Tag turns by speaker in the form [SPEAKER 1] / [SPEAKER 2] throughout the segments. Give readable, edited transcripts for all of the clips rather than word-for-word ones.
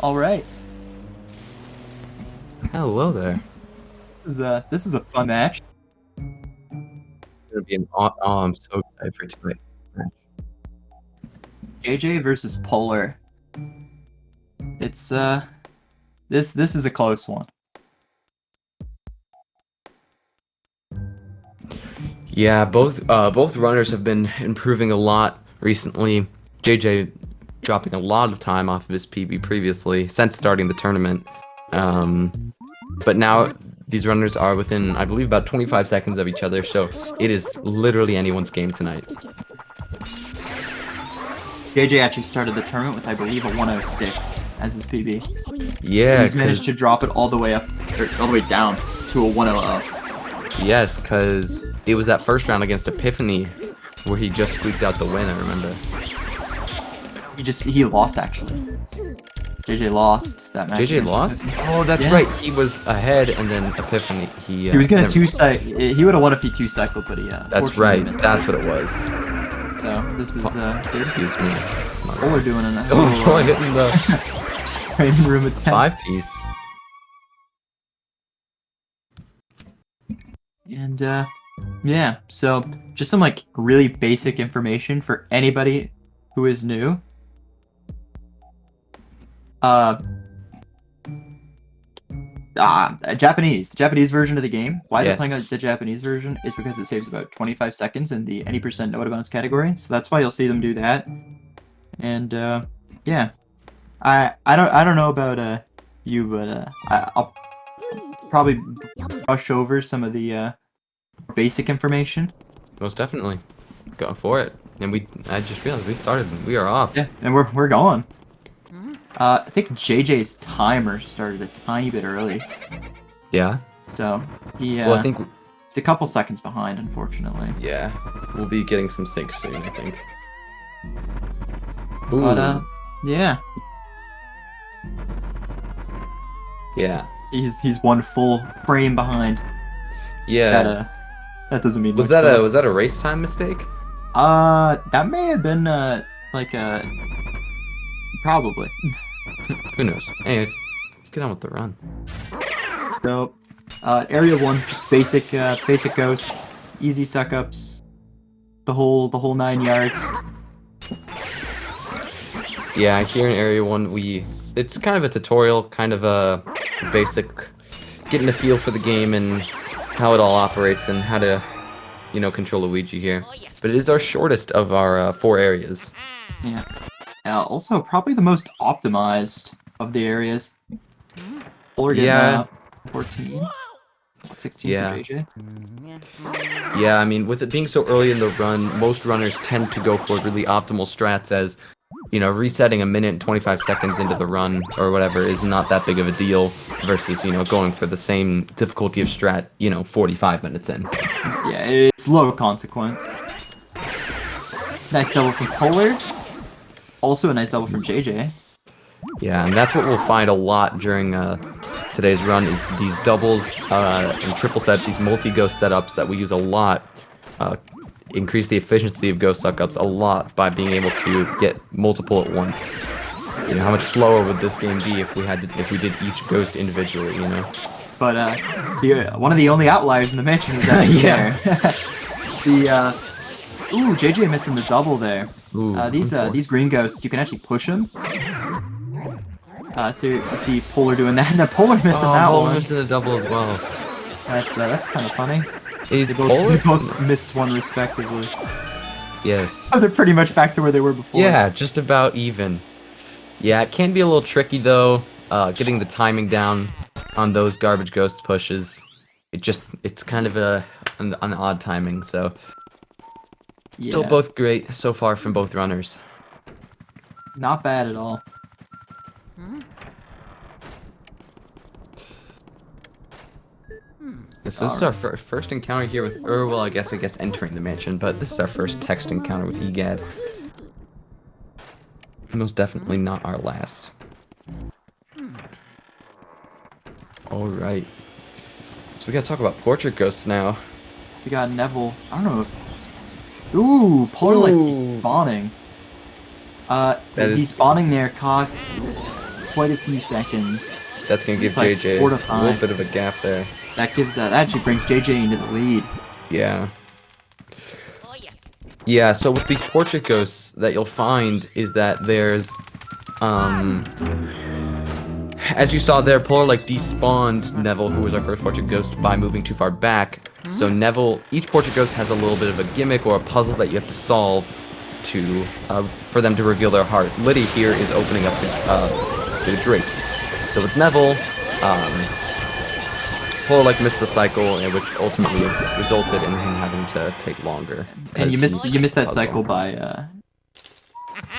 [SPEAKER 1] All right.
[SPEAKER 2] Hello there.
[SPEAKER 1] This is a fun match.
[SPEAKER 2] It's gonna be I'm so excited for tonight.
[SPEAKER 1] JJ versus Polar. It's this is a close one.
[SPEAKER 2] Yeah, both runners have been improving a lot recently. JJ dropping a lot of time off of his PB previously since starting the tournament. But now these runners are within, I believe, about 25 seconds of each other, so it is literally anyone's game tonight.
[SPEAKER 1] JJ actually started the tournament with, I believe, a 106 as his PB.
[SPEAKER 2] Yeah,
[SPEAKER 1] so he's managed to drop it all the way up, or all the way down to a 100.
[SPEAKER 2] Yes, because it was that first round against Epiphany where he just squeaked out the win, I remember.
[SPEAKER 1] He lost, actually. JJ lost that match.
[SPEAKER 2] JJ lost? Oh, that's right. He was ahead, and then Epiphany. He
[SPEAKER 1] was gonna two-cycle. He would have won if he two-cycled, but yeah.
[SPEAKER 2] That's right. That's what it was.
[SPEAKER 1] So this is
[SPEAKER 2] excuse me.
[SPEAKER 1] Polar doing an
[SPEAKER 2] hitting the
[SPEAKER 1] training room attack.
[SPEAKER 2] 5-piece.
[SPEAKER 1] And yeah, so just some like really basic information for anybody who is new. The Japanese version of the game. Why they're playing the Japanese version is because it saves about 25 seconds in the any percent no out of bounds category. So that's why you'll see them do that. And yeah, I don't know about you, but I'll probably brush over some of the basic information.
[SPEAKER 2] Most definitely, go for it. And I just realized we are off.
[SPEAKER 1] Yeah, and we're going. I think JJ's timer started a tiny bit early.
[SPEAKER 2] Yeah.
[SPEAKER 1] So he
[SPEAKER 2] well, I think
[SPEAKER 1] it's a couple seconds behind, unfortunately.
[SPEAKER 2] Yeah, we'll be getting some syncs soon, I think.
[SPEAKER 1] Ooh. But yeah.
[SPEAKER 2] Yeah.
[SPEAKER 1] He's one full frame behind.
[SPEAKER 2] Yeah.
[SPEAKER 1] That doesn't mean
[SPEAKER 2] was that a race time mistake?
[SPEAKER 1] That may have been probably.
[SPEAKER 2] Who knows? Anyways, let's get on with the run.
[SPEAKER 1] So, area 1, just basic ghosts, easy suck-ups, the whole 9 yards.
[SPEAKER 2] Yeah, here in area 1, it's kind of a tutorial, kind of a basic, getting a feel for the game and how it all operates and how to, control Luigi here. But it is our shortest of our 4 areas.
[SPEAKER 1] Yeah. Also, probably the most optimized of the areas. Polar getting 14, 16 for JJ.
[SPEAKER 2] Yeah, I mean, with it being so early in the run, most runners tend to go for really optimal strats as, resetting a minute and 25 seconds into the run or whatever is not that big of a deal versus, going for the same difficulty of strat, 45 minutes in.
[SPEAKER 1] Yeah, it's low consequence. Nice double from Polar. Also a nice double from JJ.
[SPEAKER 2] Yeah, and that's what we'll find a lot during today's run is these doubles and triple sets, these multi-ghost setups that we use a lot. Increase the efficiency of ghost suck-ups a lot by being able to get multiple at once. How much slower would this game be if we did each ghost individually,
[SPEAKER 1] But one of the only outliers in the mention was that ooh, JJ missing the double there.
[SPEAKER 2] Ooh,
[SPEAKER 1] these green ghosts, you can actually push them. So you see Polar doing that, and then Polar missing that one.
[SPEAKER 2] Polar missing the double as well.
[SPEAKER 1] That's kind of funny.
[SPEAKER 2] They
[SPEAKER 1] both missed one respectively.
[SPEAKER 2] Yes.
[SPEAKER 1] So they're pretty much back to where they were before.
[SPEAKER 2] Yeah, just about even. Yeah, it can be a little tricky though, getting the timing down on those garbage ghost pushes. It's kind of an odd timing, so. Still both great so far from both runners.
[SPEAKER 1] Not bad at all.
[SPEAKER 2] So this is our first encounter here with well, I guess entering the mansion, but this is our first text encounter with EGAD. Most definitely not our last. Alright. So we gotta talk about portrait ghosts now.
[SPEAKER 1] We got Neville. I don't know. Ooh, PolarLike despawning. Despawning there costs quite a few seconds.
[SPEAKER 2] That's going to give
[SPEAKER 1] It's like
[SPEAKER 2] JJ
[SPEAKER 1] 4 to
[SPEAKER 2] a
[SPEAKER 1] 5.
[SPEAKER 2] little bit of a gap there.
[SPEAKER 1] That actually brings JJ into the lead.
[SPEAKER 2] Yeah. Yeah, so with these portrait ghosts that you'll find is that there's, as you saw there, PolarLike despawned Neville, who was our first portrait ghost, by moving too far back. So Neville, each portrait ghost has a little bit of a gimmick or a puzzle that you have to solve to, for them to reveal their heart. Liddy here is opening up the drapes. So with Neville, PolarLike missed the cycle, which ultimately resulted in him having to take longer.
[SPEAKER 1] And you missed that cycle by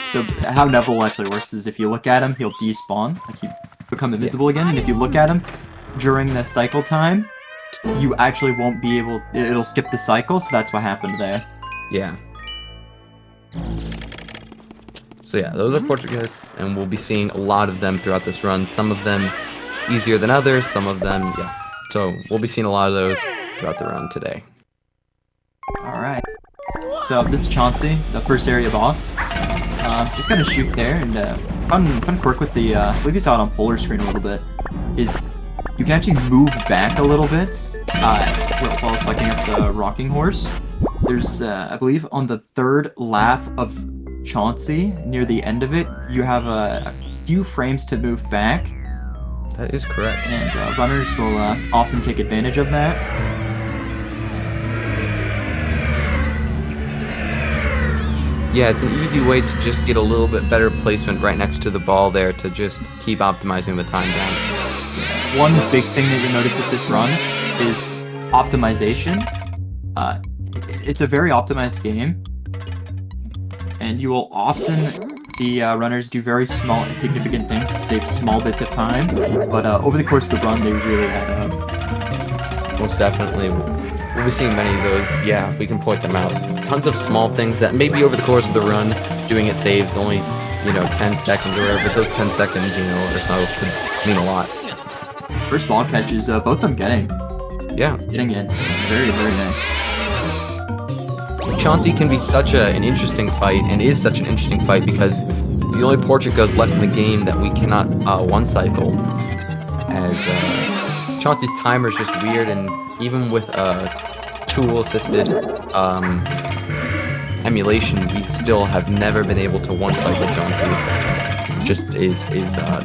[SPEAKER 1] so how Neville actually works is if you look at him, he'll despawn, like you become invisible again, and if you look at him during the cycle time, you actually won't be able, it'll skip the cycle, so that's what happened there.
[SPEAKER 2] Yeah. So yeah, those are portrait ghosts, and we'll be seeing a lot of them throughout this run. Some of them easier than others, some of them, yeah. So we'll be seeing a lot of those throughout the run today.
[SPEAKER 1] Alright. So this is Chauncey, the first area boss. Just gonna shoot there, and fun quirk with the, I believe you saw it on Polar screen a little bit, is you can actually move back a little bit while selecting up the rocking horse. There's, I believe, on the third laugh of Chauncey, near the end of it, you have a few frames to move back.
[SPEAKER 2] That is correct.
[SPEAKER 1] And runners will often take advantage of that.
[SPEAKER 2] Yeah, it's an easy way to just get a little bit better placement right next to the ball there to just keep optimizing the time down.
[SPEAKER 1] One big thing that you'll notice with this run is optimization. It's a very optimized game, and you will often see runners do very small, insignificant things to save small bits of time, but over the course of the run, they really add up.
[SPEAKER 2] Most definitely. We'll be seeing many of those. Yeah, we can point them out. Tons of small things that maybe over the course of the run, doing it saves only, 10 seconds or whatever, but those 10 seconds, or so could mean a lot.
[SPEAKER 1] First ball catches, both of them getting in. Very, very nice.
[SPEAKER 2] Chauncey can be such an interesting fight, and is such an interesting fight, because it's the only portrait ghost left in the game that we cannot one cycle, as Chauncey's timer is just weird, and even with tool-assisted emulation, we still have never been able to one cycle Chauncey. Just is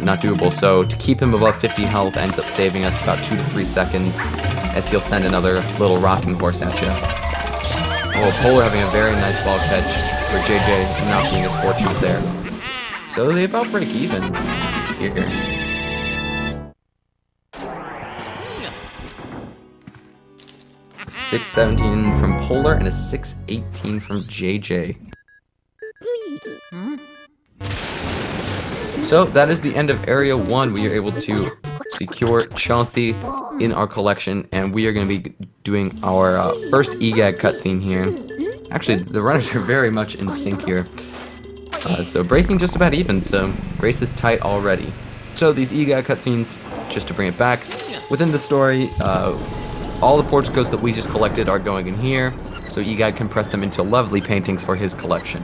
[SPEAKER 2] not doable. So to keep him above 50 health ends up saving us about 2 to 3 seconds, as he'll send another little rocking horse at you. Oh, Polar having a very nice ball catch, where JJ not being as fortunate there. So they about break even here. $6.17 from Polar and a $6.18 from JJ. So that is the end of Area 1. We are able to secure Chauncey in our collection, and we are going to be doing our first EGAG cutscene here. Actually, the runners are very much in sync here. So breaking just about even, so race is tight already. So these EGAG cutscenes, just to bring it back, within the story, all the portrait ghosts that we just collected are going in here, so EGAG can press them into lovely paintings for his collection.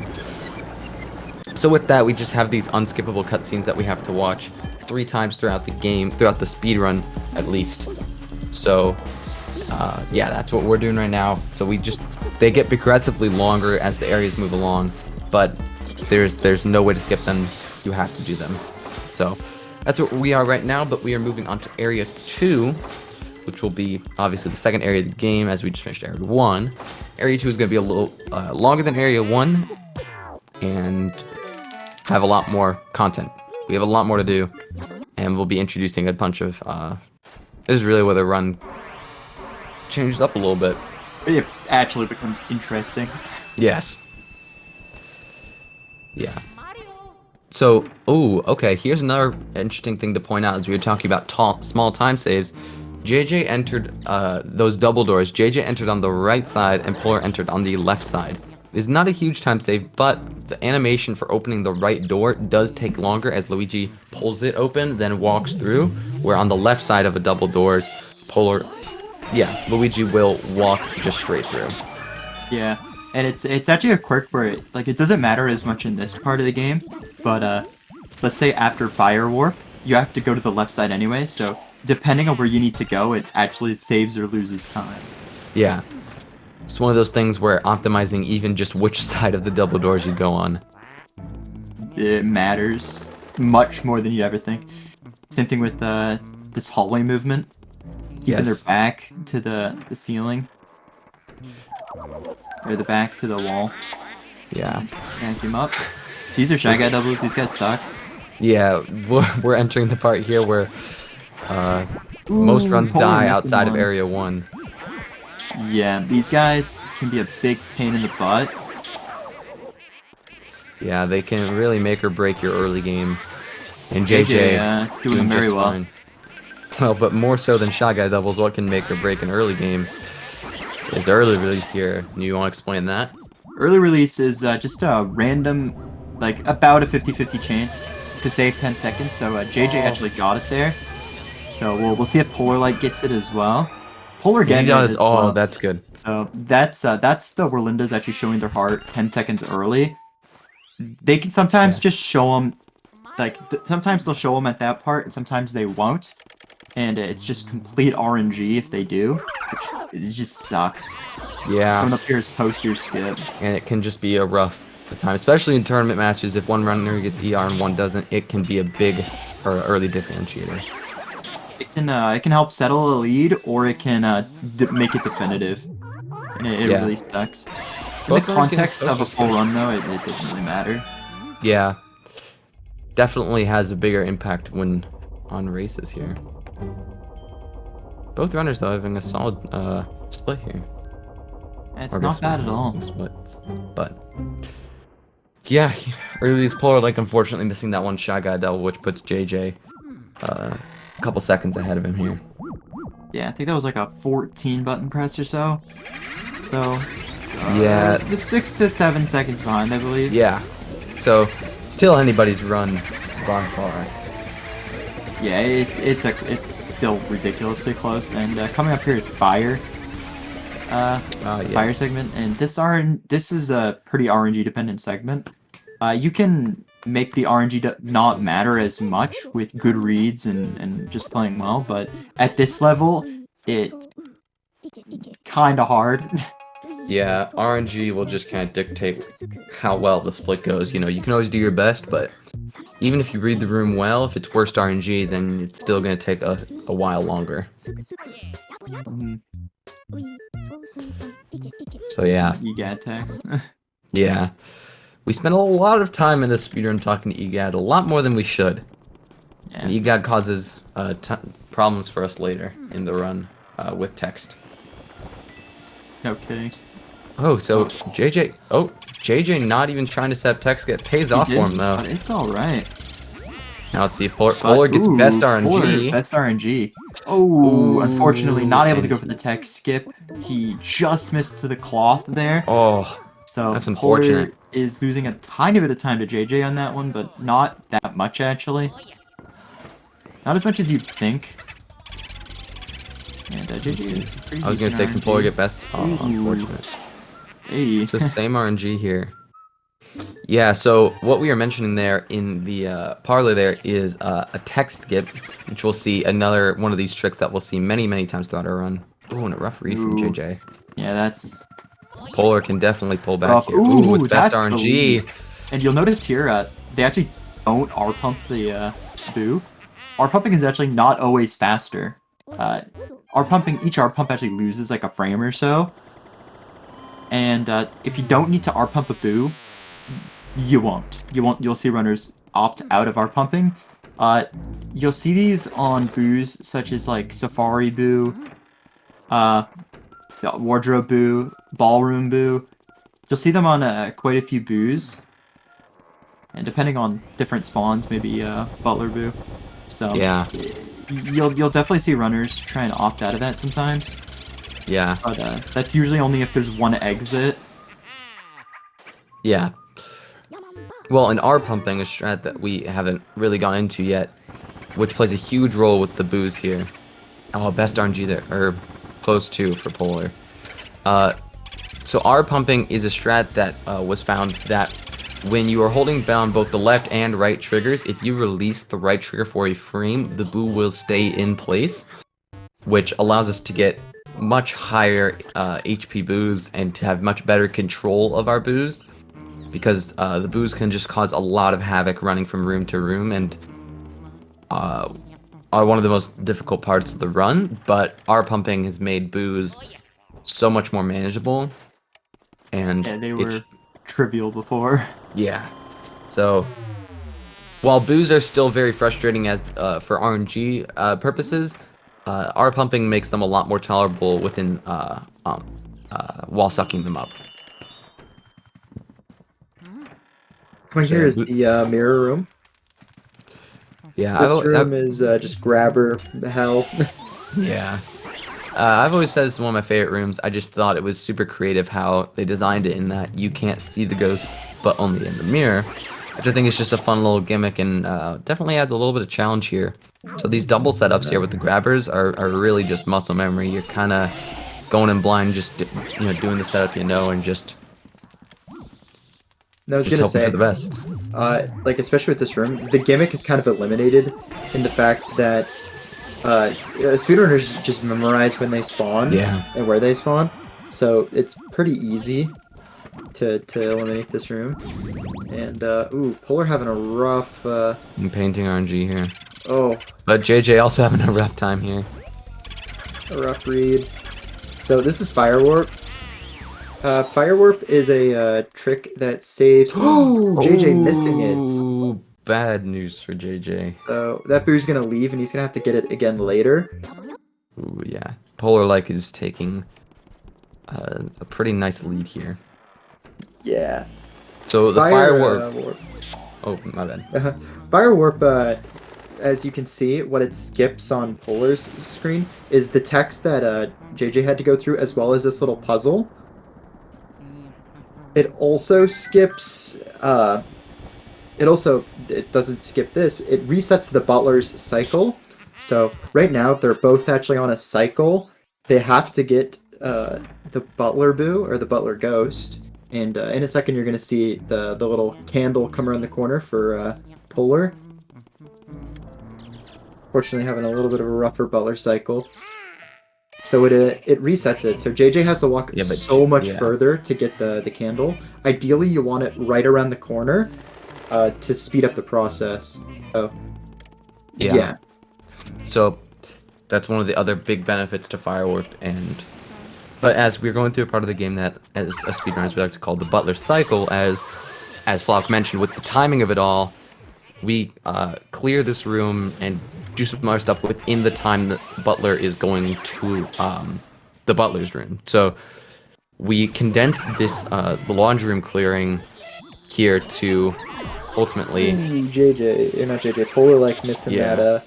[SPEAKER 2] So with that, we just have these unskippable cutscenes that we have to watch 3 times throughout the game, throughout the speedrun at least. So yeah, that's what we're doing right now. So they get progressively longer as the areas move along, but there's no way to skip them. You have to do them. So that's what we are right now, but we are moving on to Area 2, which will be obviously the second area of the game, as we just finished Area 1. Area 2 is going to be a little longer than Area 1, and have a lot more content. We have a lot more to do, and we'll be introducing a bunch of... this is really where the run changes up a little bit.
[SPEAKER 1] It actually becomes interesting.
[SPEAKER 2] Yes. Yeah. So, okay, here's another interesting thing to point out as we were talking about small time saves. JJ entered those double doors. JJ entered on the right side, and Polar entered on the left side. It's not a huge time save, but the animation for opening the right door does take longer as Luigi pulls it open, then walks through, where on the left side of the double doors, Luigi will walk just straight through.
[SPEAKER 1] Yeah, and it's actually a quirk where it doesn't matter as much in this part of the game, but let's say after Fire Warp, you have to go to the left side anyway, so depending on where you need to go, it actually saves or loses time.
[SPEAKER 2] Yeah. It's one of those things where optimizing even just which side of the double doors you go on.
[SPEAKER 1] It matters much more than you ever think. Same thing with this hallway movement. Keeping their back to the ceiling. Or the back to the wall.
[SPEAKER 2] Yeah.
[SPEAKER 1] Yank him up. These are Shy Guy doubles, these guys suck.
[SPEAKER 2] Yeah, we're entering the part here where most runs die outside of Area 1.
[SPEAKER 1] Yeah, these guys can be a big pain in the butt.
[SPEAKER 2] Yeah, they can really make or break your early game. And JJ
[SPEAKER 1] doing them very well.
[SPEAKER 2] Fine. Well, but more so than Shy Guy doubles, what can make or break an early game is early release here. You want to explain that?
[SPEAKER 1] Early release is just a random, like about a 50-50 chance to save 10 seconds. So JJ actually got it there. So we'll see if PolarLike gets it as well. Polar gets it as well.
[SPEAKER 2] That's good.
[SPEAKER 1] So that's the where Linda's actually showing their heart 10 seconds early. They can sometimes just show them, like sometimes they'll show them at that part, and sometimes they won't. And it's just complete RNG if they do, which it just sucks.
[SPEAKER 2] Yeah.
[SPEAKER 1] Coming up here is post your skip.
[SPEAKER 2] And it can just be a rough time, especially in tournament matches. If one runner gets ER and one doesn't, it can be a big or early differentiator.
[SPEAKER 1] It can help settle a lead, or it can make it definitive. And it really sucks. In the context of a full run, though, it doesn't really matter.
[SPEAKER 2] Yeah. Definitely has a bigger impact when on races here. Both runners, though, having a solid split here.
[SPEAKER 1] It's not bad at all.
[SPEAKER 2] Splits. But yeah, early PolarLike unfortunately missing that one Shy Guy double, which puts JJ a couple seconds ahead of him here.
[SPEAKER 1] Yeah, I think that was like a 14 button press or so. So
[SPEAKER 2] yeah,
[SPEAKER 1] the 6 to 7 seconds behind, I believe.
[SPEAKER 2] Yeah, so still anybody's run by far.
[SPEAKER 1] Yeah, it's still ridiculously close. And coming up here is Fire. Fire segment, and this is a pretty RNG dependent segment. You can make the RNG not matter as much with good reads and just playing well, but at this level, it's kind of hard.
[SPEAKER 2] Yeah, RNG will just kind of dictate how well the split goes. You know, you can always do your best, but even if you read the room well, if it's worst RNG, then it's still going to take a while longer. So yeah.
[SPEAKER 1] EGAD text.
[SPEAKER 2] Yeah. We spent a lot of time in this speedrun talking to EGAD, a lot more than we should. Yeah. And EGAD causes problems for us later in the run with text.
[SPEAKER 1] No kidding.
[SPEAKER 2] Oh, so JJ not even trying to set up text get pays off for him though.
[SPEAKER 1] It's alright.
[SPEAKER 2] Now let's see if Polar gets best RNG.
[SPEAKER 1] Polar, best RNG. Oh, unfortunately not able to go for the text skip. He just missed to the cloth there.
[SPEAKER 2] Oh,
[SPEAKER 1] so
[SPEAKER 2] that's unfortunate.
[SPEAKER 1] Polar is losing a tiny bit of time to JJ on that one, but not that much actually. Not as much as you'd think. And JJ is pretty
[SPEAKER 2] I was gonna say, can Polar get best? Oh, unfortunate.
[SPEAKER 1] Hey.
[SPEAKER 2] So same RNG here. Yeah, so what we are mentioning there in the parlay there is a text skip, which we'll see another one of these tricks that we'll see many, many times throughout our run. Ooh, and a rough read from JJ.
[SPEAKER 1] Yeah, that's...
[SPEAKER 2] Polar can definitely pull back here. Ooh, with best RNG.
[SPEAKER 1] And you'll notice here, they actually don't R-pump the boo. R-pumping is actually not always faster. Each R-pump actually loses like a frame or so. And if you don't need to R-pump a boo, you won't. You'll see runners opt out of R-pumping. You'll see these on boos such as like Safari Boo, Wardrobe Boo, Ballroom Boo. You'll see them on quite a few boos. And depending on different spawns, maybe Butler Boo. So
[SPEAKER 2] yeah,
[SPEAKER 1] you'll definitely see runners try and opt out of that sometimes.
[SPEAKER 2] Yeah.
[SPEAKER 1] But that's usually only if there's one exit.
[SPEAKER 2] Yeah. Well, in R-pumping, a strat that we haven't really gone into yet, which plays a huge role with the boos here. Oh, best RNG there, or close to for Polar. So R-pumping is a strat that was found that when you are holding down both the left and right triggers, if you release the right trigger for a frame, the boo will stay in place, which allows us to get much higher HP boos and to have much better control of our boos, because the boos can just cause a lot of havoc running from room to room and are one of the most difficult parts of the run, but our pumping has made boos so much more manageable. And
[SPEAKER 1] yeah, they were trivial before.
[SPEAKER 2] Yeah. So while boos are still very frustrating as for RNG purposes, our pumping makes them a lot more tolerable within while sucking them up.
[SPEAKER 3] Right here is the mirror room.
[SPEAKER 2] Yeah,
[SPEAKER 3] This room is just grabber hell.
[SPEAKER 2] Yeah. I've always said this is one of my favorite rooms. I just thought it was super creative how they designed it in that you can't see the ghosts, but only in the mirror, which I think is just a fun little gimmick and definitely adds a little bit of challenge here. So these double setups here with the grabbers are really just muscle memory. You're kind of going in blind, just doing the setup and just
[SPEAKER 3] I was gonna say
[SPEAKER 2] for the best.
[SPEAKER 3] Like especially with this room, the gimmick is kind of eliminated in the fact that speedrunners just memorize when they spawn and where they spawn, so it's pretty easy to eliminate this room. And ooh, Polar having a rough.
[SPEAKER 2] I'm painting RNG here.
[SPEAKER 3] Oh.
[SPEAKER 2] But JJ also having a rough time here.
[SPEAKER 3] A rough read. So this is Fire Warp. Fire Warp is a trick that saves. Oh, JJ missing it.
[SPEAKER 2] Bad news for JJ.
[SPEAKER 3] So that boo's gonna leave, and he's gonna have to get it again later.
[SPEAKER 2] Ooh, yeah. PolarLike is taking a pretty nice lead here.
[SPEAKER 3] Yeah.
[SPEAKER 2] So the Fire Warp. Oh, my bad.
[SPEAKER 3] Fire Warp, as you can see, what it skips on Polar's screen is the text that JJ had to go through, as well as this little puzzle. It also skips. It doesn't skip this. It resets the Butler's Cycle. So right now they're both actually on a cycle. They have to get the Butler Boo or the Butler Ghost, and in a second you're gonna see the little candle come around the corner for Polar. Fortunately, having a little bit of a rougher Butler Cycle. So it resets it. So JJ has to walk so much further to get the candle. Ideally, you want it right around the corner to speed up the process. So yeah.
[SPEAKER 2] So that's one of the other big benefits to Fire Warp. But as we're going through a part of the game that, as a speedrunners we like to call the Butler Cycle, as Flock mentioned, with the timing of it all, we clear this room and do some other stuff within the time that Butler is going to the Butler's room. So we condense this the laundry room clearing here to ultimately.
[SPEAKER 3] JJ, not JJ. PolarLike missing that.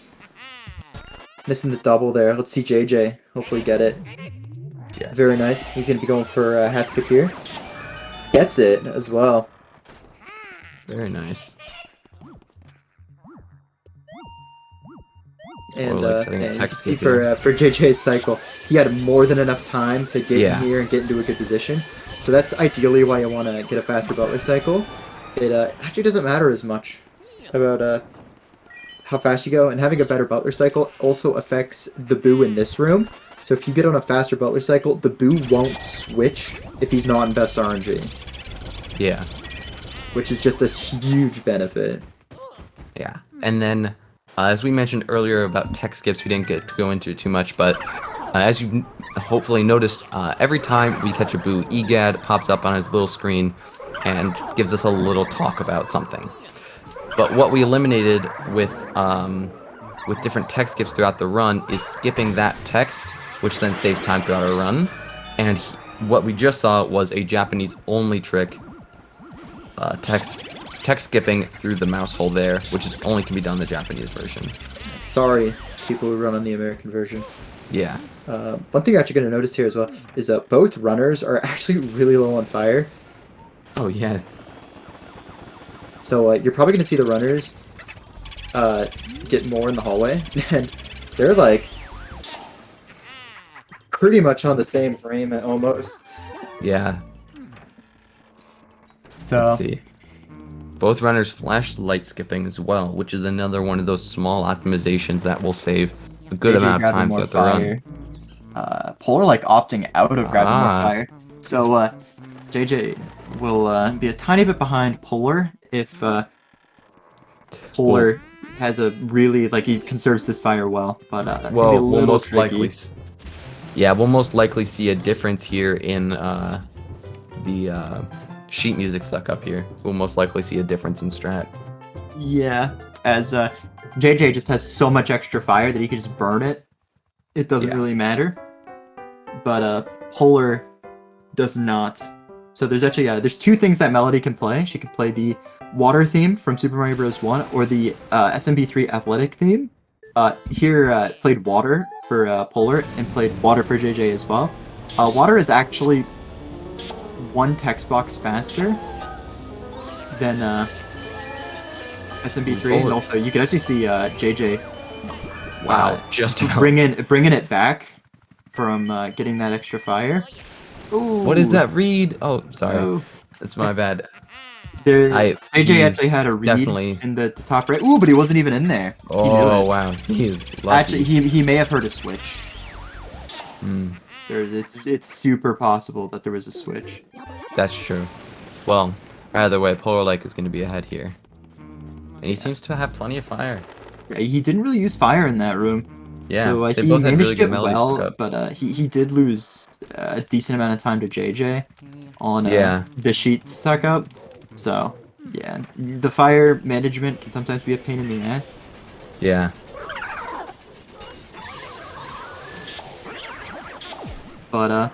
[SPEAKER 3] Missing the double there. Let's see JJ. Hopefully get it.
[SPEAKER 2] Yes.
[SPEAKER 3] Very nice. He's gonna be going for hat skip here. Gets it as well.
[SPEAKER 2] Very nice.
[SPEAKER 3] And you can see for JJ's cycle, he had more than enough time to get in here and get into a good position. So that's ideally why you want to get a faster Butler cycle. It actually doesn't matter as much about how fast you go, and having a better Butler cycle also affects the boo in this room. So if you get on a faster Butler cycle, the boo won't switch if he's not in best RNG.
[SPEAKER 2] Yeah.
[SPEAKER 3] Which is just a huge benefit.
[SPEAKER 2] Yeah. And then, as we mentioned earlier about tech skips, we didn't get to go into it too much, but as you hopefully noticed, every time we catch a boo, EGAD pops up on his little screen and gives us a little talk about something. But what we eliminated with different tech skips throughout the run is skipping that text, which then saves time throughout our run. And what we just saw was a Japanese-only trick, text skipping through the mouse hole there, which is only can be done in the Japanese version.
[SPEAKER 3] Sorry, people who run on the American version.
[SPEAKER 2] Yeah.
[SPEAKER 3] One thing you're actually going to notice here as well is that both runners are actually really low on fire.
[SPEAKER 2] Oh, yeah.
[SPEAKER 3] So you're probably going to see the runners get more in the hallway, and they're like pretty much on the same frame almost.
[SPEAKER 2] Yeah.
[SPEAKER 1] So
[SPEAKER 2] let's see. Both runners flash light skipping as well, which is another one of those small optimizations that will save a good
[SPEAKER 1] JJ
[SPEAKER 2] amount of
[SPEAKER 1] grabbing
[SPEAKER 2] time
[SPEAKER 1] more
[SPEAKER 2] throughout the run.
[SPEAKER 1] PolarLike opting out of grabbing more
[SPEAKER 2] Ah.
[SPEAKER 1] fire. So JJ will be a tiny bit behind Polar if Polar has a really he conserves this fire well, but that's gonna be a
[SPEAKER 2] We'll
[SPEAKER 1] little
[SPEAKER 2] most
[SPEAKER 1] tricky.
[SPEAKER 2] likely, yeah, we'll most likely see a difference here in the sheet music stuck up here. We'll most likely see a difference in strat.
[SPEAKER 1] Yeah, as JJ just has so much extra fire that he can just burn it. It doesn't
[SPEAKER 2] Yeah.
[SPEAKER 1] really matter. But Polar does not. So there's actually there's two things that Melody can play. She can play the water theme from Super Mario Bros. 1 or the SMP3 athletic theme. Here played water for Polar and played water for JJ as well. Water is actually one text box faster than SMP3, and also you can actually see JJ
[SPEAKER 2] just about.
[SPEAKER 1] bringing it back from getting that extra fire. Ooh.
[SPEAKER 2] What is that read? Oh, sorry.
[SPEAKER 1] Oh.
[SPEAKER 2] That's my bad.
[SPEAKER 1] JJ
[SPEAKER 2] he's
[SPEAKER 1] actually had a read
[SPEAKER 2] definitely
[SPEAKER 1] in the top right. Ooh, but he wasn't even in there. He knew
[SPEAKER 2] Oh,
[SPEAKER 1] it.
[SPEAKER 2] wow. He's lucky.
[SPEAKER 1] Actually, he may have heard a switch.
[SPEAKER 2] Hmm.
[SPEAKER 1] It's super possible that there was a switch.
[SPEAKER 2] That's true. Well, either way, PolarLike is going to be ahead here. And he seems to have plenty of fire.
[SPEAKER 1] Yeah, he didn't really use fire in that room.
[SPEAKER 2] Yeah,
[SPEAKER 1] So
[SPEAKER 2] they
[SPEAKER 1] he
[SPEAKER 2] both had
[SPEAKER 1] managed
[SPEAKER 2] really good
[SPEAKER 1] it
[SPEAKER 2] melodies
[SPEAKER 1] well,
[SPEAKER 2] stuck up.
[SPEAKER 1] but he did lose a decent amount of time to JJ on the sheet stuck up. So yeah, the fire management can sometimes be a pain in the ass.
[SPEAKER 2] Yeah.
[SPEAKER 1] But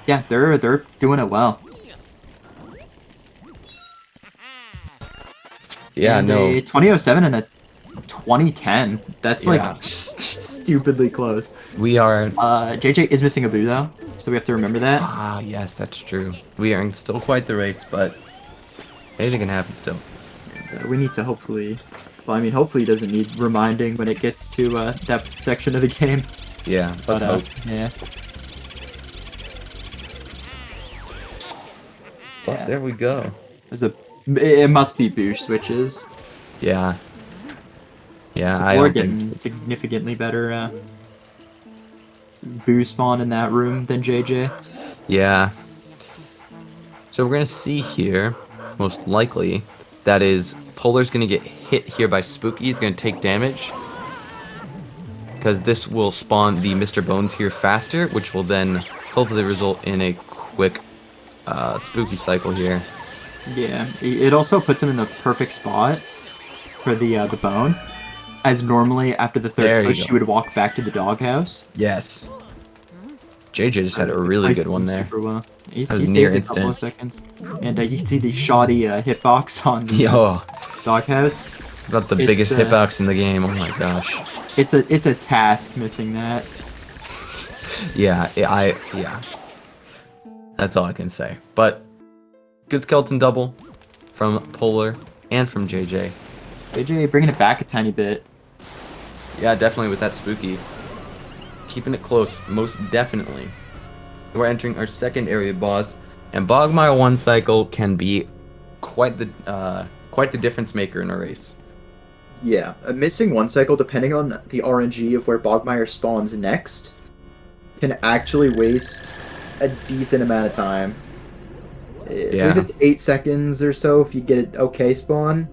[SPEAKER 1] yeah, they're doing it well.
[SPEAKER 2] Yeah,
[SPEAKER 1] and
[SPEAKER 2] no.
[SPEAKER 1] A 2007 and a 2010. That's
[SPEAKER 2] Yeah.
[SPEAKER 1] like just stupidly close.
[SPEAKER 2] We are...
[SPEAKER 1] JJ is missing a boo though, so we have to remember that.
[SPEAKER 2] Ah, yes, that's true. We are in still quite the race, but anything can happen still.
[SPEAKER 1] We need to hopefully... Well, I mean, hopefully he doesn't need reminding when it gets to that section of the game.
[SPEAKER 2] Yeah, let's hope.
[SPEAKER 1] Yeah.
[SPEAKER 2] But
[SPEAKER 1] Yeah.
[SPEAKER 2] there we go.
[SPEAKER 1] It must be boosh switches.
[SPEAKER 2] Yeah. Yeah,
[SPEAKER 1] So
[SPEAKER 2] I
[SPEAKER 1] we're
[SPEAKER 2] don't
[SPEAKER 1] getting
[SPEAKER 2] think...
[SPEAKER 1] significantly better boo spawn in that room than JJ.
[SPEAKER 2] Yeah. So we're going to see here, most likely, that is, Polar's going to get hit here by Spooky. He's going to take damage. Because this will spawn the Mr. Bones here faster, which will then hopefully result in a quick Spooky cycle here.
[SPEAKER 1] Yeah, it also puts him in the perfect spot for the bone. As normally, after the third push, he would walk back to the doghouse.
[SPEAKER 2] Yes. JJ just had a really good one there.
[SPEAKER 1] Super well. He
[SPEAKER 2] That was
[SPEAKER 1] saved
[SPEAKER 2] near
[SPEAKER 1] a couple of seconds. And you can see the shoddy hitbox on the doghouse.
[SPEAKER 2] About the biggest hitbox in the game. Oh my gosh.
[SPEAKER 1] It's a task missing that.
[SPEAKER 2] Yeah, yeah. That's all I can say. But good skeleton double from Polar and from JJ.
[SPEAKER 1] JJ bringing it back a tiny bit.
[SPEAKER 2] Yeah, definitely with that Spooky. Keeping it close, most definitely. We're entering our second area boss, and Bogmire 1 cycle can be quite the difference maker in a race.
[SPEAKER 3] Yeah, missing one cycle, depending on the RNG of where Bogmire spawns next, can actually waste a decent amount of time. I believe it's 8 seconds or so if you get an okay spawn.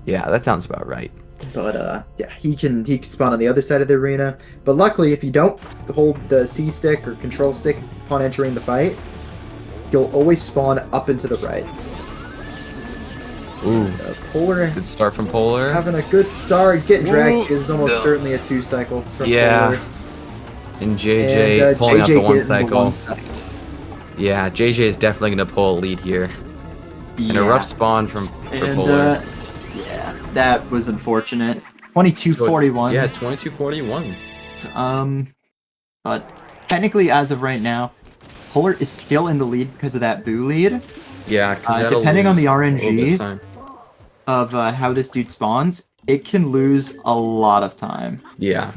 [SPEAKER 2] Yeah, that sounds about right.
[SPEAKER 3] But yeah, he can spawn on the other side of the arena. But luckily, if you don't hold the C stick or control stick upon entering the fight, you'll always spawn up and to the right.
[SPEAKER 2] Ooh,
[SPEAKER 3] Polar
[SPEAKER 2] good start from Polar.
[SPEAKER 3] having a good start. He's getting dragged because it's almost certainly a 2 cycle from Polar.
[SPEAKER 2] And JJ pulling out the
[SPEAKER 3] getting
[SPEAKER 2] 1 cycle. Yeah, JJ is definitely going to pull a lead here.
[SPEAKER 1] Yeah.
[SPEAKER 2] And a rough spawn for Polar.
[SPEAKER 1] Yeah, that was unfortunate. 22-41.
[SPEAKER 2] Yeah, 22-41.
[SPEAKER 1] But technically, as of right now, Polar is still in the lead because of that boo lead.
[SPEAKER 2] Yeah,
[SPEAKER 1] depending on the RNG of how this dude spawns, it can lose a lot of time.
[SPEAKER 2] Yeah.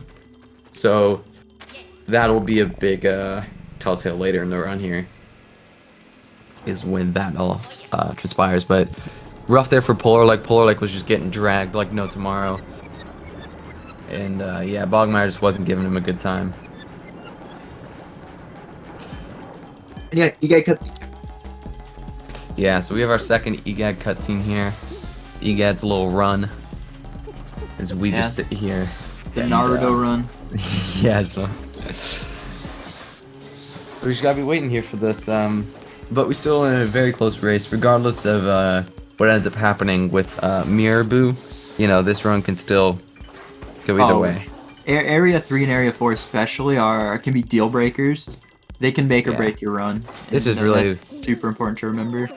[SPEAKER 2] So that'll be a big telltale later in the run here. Is when that all transpires. But rough there for PolarLike. PolarLike was just getting dragged like no tomorrow. And yeah, Bogmeyer just wasn't giving him a good time.
[SPEAKER 3] Yeah, you get cutscene.
[SPEAKER 2] Yeah, so we have our second EGAD cutscene here. EGAD's little run. As we just sit here.
[SPEAKER 1] The Naruto run.
[SPEAKER 2] Yeah, as well. We just gotta be waiting here for this, but we're still in a very close race, regardless of what ends up happening with Miraboo. You know, this run can still go either way.
[SPEAKER 1] Area 3 and Area 4 especially can be deal breakers. They can make or break your run.
[SPEAKER 2] This is really
[SPEAKER 1] super important to remember.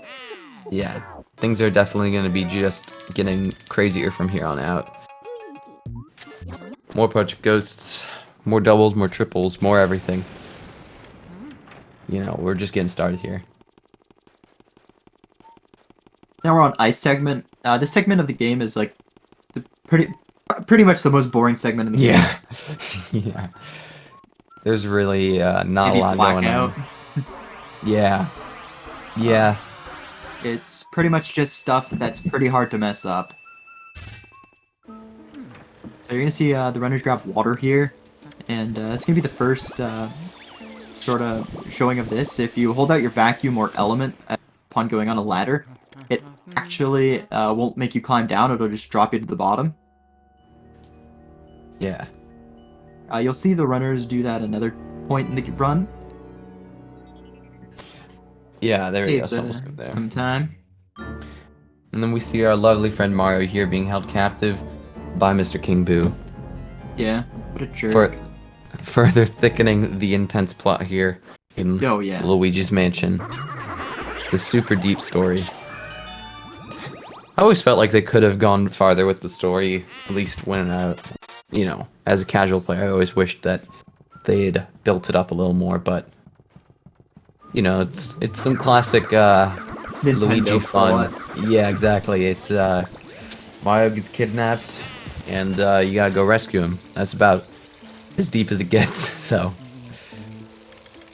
[SPEAKER 2] Yeah, things are definitely going to be just getting crazier from here on out. More Project Ghosts, more doubles, more triples, more everything. You know, we're just getting started here.
[SPEAKER 1] Now we're on Ice segment. This segment of the game is like pretty much the most boring segment in the game.
[SPEAKER 2] Yeah. There's really not a lot going on. Yeah.
[SPEAKER 1] It's pretty much just stuff that's pretty hard to mess up. So you're gonna see the runners grab water here, and it's gonna be the first sort of showing of this. If you hold out your vacuum or element upon going on a ladder, it actually won't make you climb down, it'll just drop you to the bottom.
[SPEAKER 2] Yeah.
[SPEAKER 1] You'll see the runners do that another point in the run.
[SPEAKER 2] Yeah, there we go.
[SPEAKER 1] Some time.
[SPEAKER 2] And then we see our lovely friend Mario here being held captive by Mr. King Boo.
[SPEAKER 1] Yeah, what a jerk.
[SPEAKER 2] Further thickening the intense plot here in Luigi's Mansion. The super deep story. I always felt like they could have gone farther with the story, at least when, you know, as a casual player, I always wished that they'd built it up a little more, but you know, it's some classic Luigi fun. Yeah, exactly. It's Mario gets kidnapped, and you gotta go rescue him. That's about as deep as it gets. So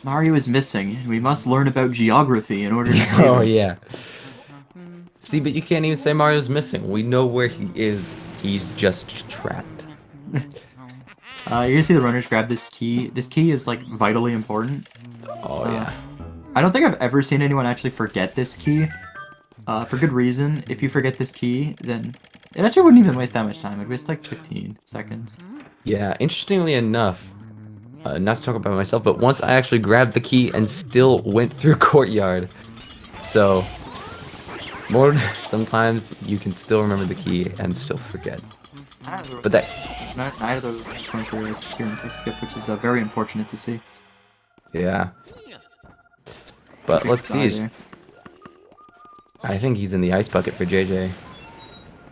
[SPEAKER 1] Mario is missing, and we must learn about geography in order to save him.
[SPEAKER 2] Oh yeah. See, but you can't even say Mario's missing. We know where he is. He's just trapped.
[SPEAKER 1] You're gonna see the runners grab this key. This key is like vitally important.
[SPEAKER 2] Oh yeah.
[SPEAKER 1] I don't think I've ever seen anyone actually forget this key. For good reason. If you forget this key, then it actually wouldn't even waste that much time. It'd waste like 15 seconds.
[SPEAKER 2] Yeah, interestingly enough, not to talk about myself, but once I actually grabbed the key and still went through Courtyard. So, sometimes you can still remember the key and still forget. But
[SPEAKER 1] neither of those went for a tier and tech skip, which is very unfortunate to see.
[SPEAKER 2] Yeah. But let's see. I think he's in the ice bucket for JJ.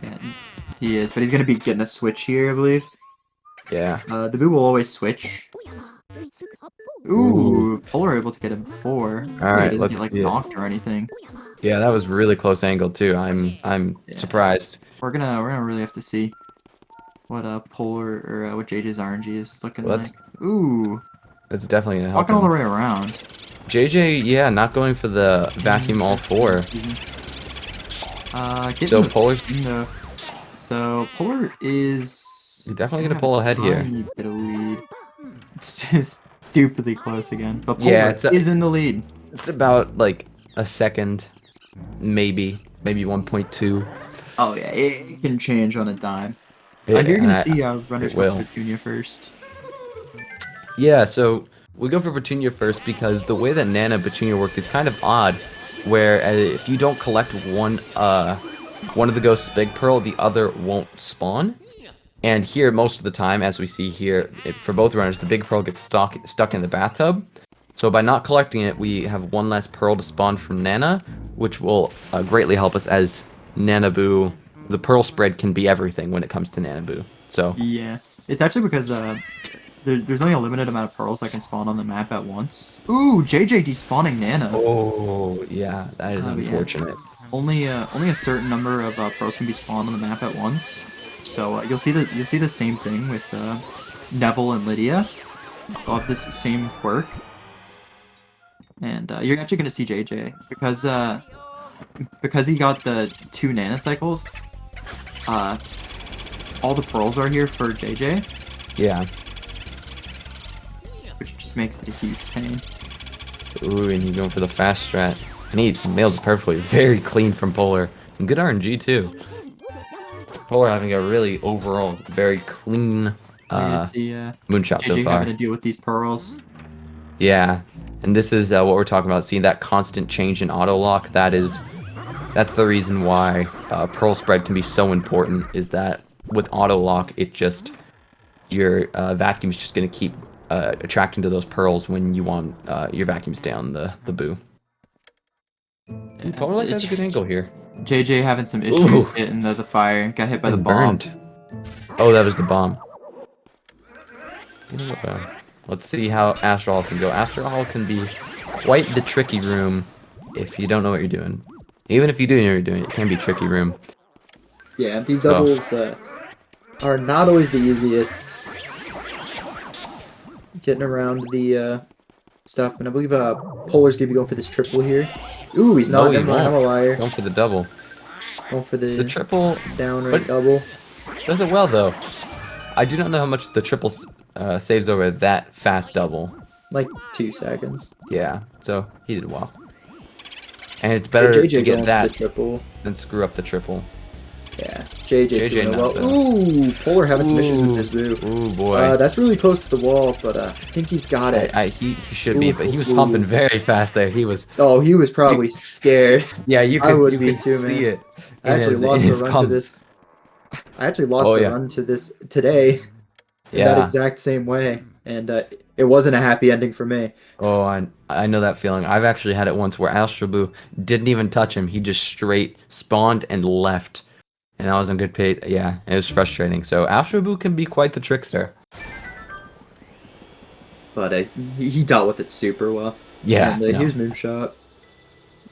[SPEAKER 1] Yeah, he is, but he's gonna be getting a switch here, I believe.
[SPEAKER 2] Yeah.
[SPEAKER 1] The Boo will always switch. Ooh, Polar able to get him before.
[SPEAKER 2] Alright,
[SPEAKER 1] he
[SPEAKER 2] let's
[SPEAKER 1] get, like,
[SPEAKER 2] see
[SPEAKER 1] knocked or anything.
[SPEAKER 2] Yeah, that was really close angle too. I'm surprised.
[SPEAKER 1] We're gonna really have to see what Polar or what JJ's RNG is looking like. Ooh.
[SPEAKER 2] It's definitely gonna help.
[SPEAKER 1] Walking all the way around.
[SPEAKER 2] JJ, yeah, not going for the vacuum all four. So Polar's
[SPEAKER 1] Polar is
[SPEAKER 2] definitely gonna pull ahead here.
[SPEAKER 1] Bit of lead. It's just stupidly close again, but Polar is in the lead.
[SPEAKER 2] It's about like a second, maybe 1.2.
[SPEAKER 1] Oh yeah, it can change on a dime. You're gonna see runners go for Petunia first.
[SPEAKER 2] Yeah, so we go for Petunia first because the way that Nana and Petunia work is kind of odd, where if you don't collect one of the ghosts' big pearl, the other won't spawn. And here, most of the time, as we see here, for both runners, the big pearl gets stuck in the bathtub. So by not collecting it, we have one less pearl to spawn from Nana, which will greatly help us as Nanaboo. The pearl spread can be everything when it comes to Nanaboo. So
[SPEAKER 1] yeah, it's actually because there's only a limited amount of pearls that can spawn on the map at once. Ooh, JJ despawning Nana.
[SPEAKER 2] Oh yeah, that is unfortunate.
[SPEAKER 1] Yeah. Only a certain number of pearls can be spawned on the map at once. So you'll see the same thing with Neville and Lydia. They'll have this same quirk. And you're actually gonna see JJ because because he got the 2 nanocycles, all the pearls are here for JJ,
[SPEAKER 2] Yeah.
[SPEAKER 1] which just makes it a huge pain.
[SPEAKER 2] Ooh, and he's going for the fast strat. And he nails it perfectly. Very clean from Polar. Some good RNG too. Polar having a really overall very clean
[SPEAKER 1] You're gonna see
[SPEAKER 2] moonshot so
[SPEAKER 1] JJ
[SPEAKER 2] far.
[SPEAKER 1] having to deal with these pearls.
[SPEAKER 2] Yeah, and this is what we're talking about. Seeing that constant change in auto lock. That's the reason why pearl spread can be so important. Is that with auto lock, it just your vacuum's just gonna keep attracting to those pearls when you want your vacuums down the boo. And PolarLike has a good angle here.
[SPEAKER 1] JJ having some issues
[SPEAKER 2] Ooh.
[SPEAKER 1] hitting the fire. Got hit by the
[SPEAKER 2] And
[SPEAKER 1] bomb.
[SPEAKER 2] burned. Oh, that was the bomb. Let's see how JJsrl can go. JJsrl can be quite the tricky room if you don't know what you're doing. Even if you do know what you're doing, it can be tricky room.
[SPEAKER 3] Yeah, these doubles are not always the easiest. Getting around the stuff, and I believe Polar's gonna be going for this triple here. Ooh, he's not.
[SPEAKER 2] No, he
[SPEAKER 3] Never mind, I'm a
[SPEAKER 2] won't.
[SPEAKER 3] liar.
[SPEAKER 2] Going for the double.
[SPEAKER 3] Going for
[SPEAKER 2] The triple
[SPEAKER 3] downright
[SPEAKER 2] but-
[SPEAKER 3] double.
[SPEAKER 2] does it well though. I do not know how much the triple saves over that fast double.
[SPEAKER 3] Like 2 seconds.
[SPEAKER 2] Yeah, so he did well. And it's better
[SPEAKER 3] JJ
[SPEAKER 2] to
[SPEAKER 3] going
[SPEAKER 2] get
[SPEAKER 3] for
[SPEAKER 2] that
[SPEAKER 3] the triple.
[SPEAKER 2] than screw up the triple.
[SPEAKER 3] Yeah, JJ's doing it
[SPEAKER 2] not
[SPEAKER 3] well.
[SPEAKER 2] bad.
[SPEAKER 3] Ooh, Polar having some issues with this move.
[SPEAKER 2] Ooh boy.
[SPEAKER 3] That's really close to the wall, but I think he's got it.
[SPEAKER 2] He should be, but he was
[SPEAKER 3] Ooh.
[SPEAKER 2] pumping very fast there. He was.
[SPEAKER 3] Oh, he was probably scared.
[SPEAKER 2] Yeah, you
[SPEAKER 3] I would
[SPEAKER 2] could
[SPEAKER 3] be
[SPEAKER 2] could
[SPEAKER 3] too,
[SPEAKER 2] see
[SPEAKER 3] man.
[SPEAKER 2] it.
[SPEAKER 3] I actually
[SPEAKER 2] in
[SPEAKER 3] lost
[SPEAKER 2] his
[SPEAKER 3] the run
[SPEAKER 2] pumps.
[SPEAKER 3] to this. I actually lost
[SPEAKER 2] Oh,
[SPEAKER 3] the
[SPEAKER 2] yeah.
[SPEAKER 3] run to this today. In that
[SPEAKER 2] Yeah.
[SPEAKER 3] exact same way, and it wasn't a happy ending for me.
[SPEAKER 2] Oh, I know that feeling. I've actually had it once where Astrabu didn't even touch him. He just straight spawned and left. And I was on good pace. Yeah, it was frustrating. So Astrabu can be quite the trickster.
[SPEAKER 3] But he dealt with it super well.
[SPEAKER 2] Yeah.
[SPEAKER 3] And
[SPEAKER 2] no.
[SPEAKER 3] here's Moonshot.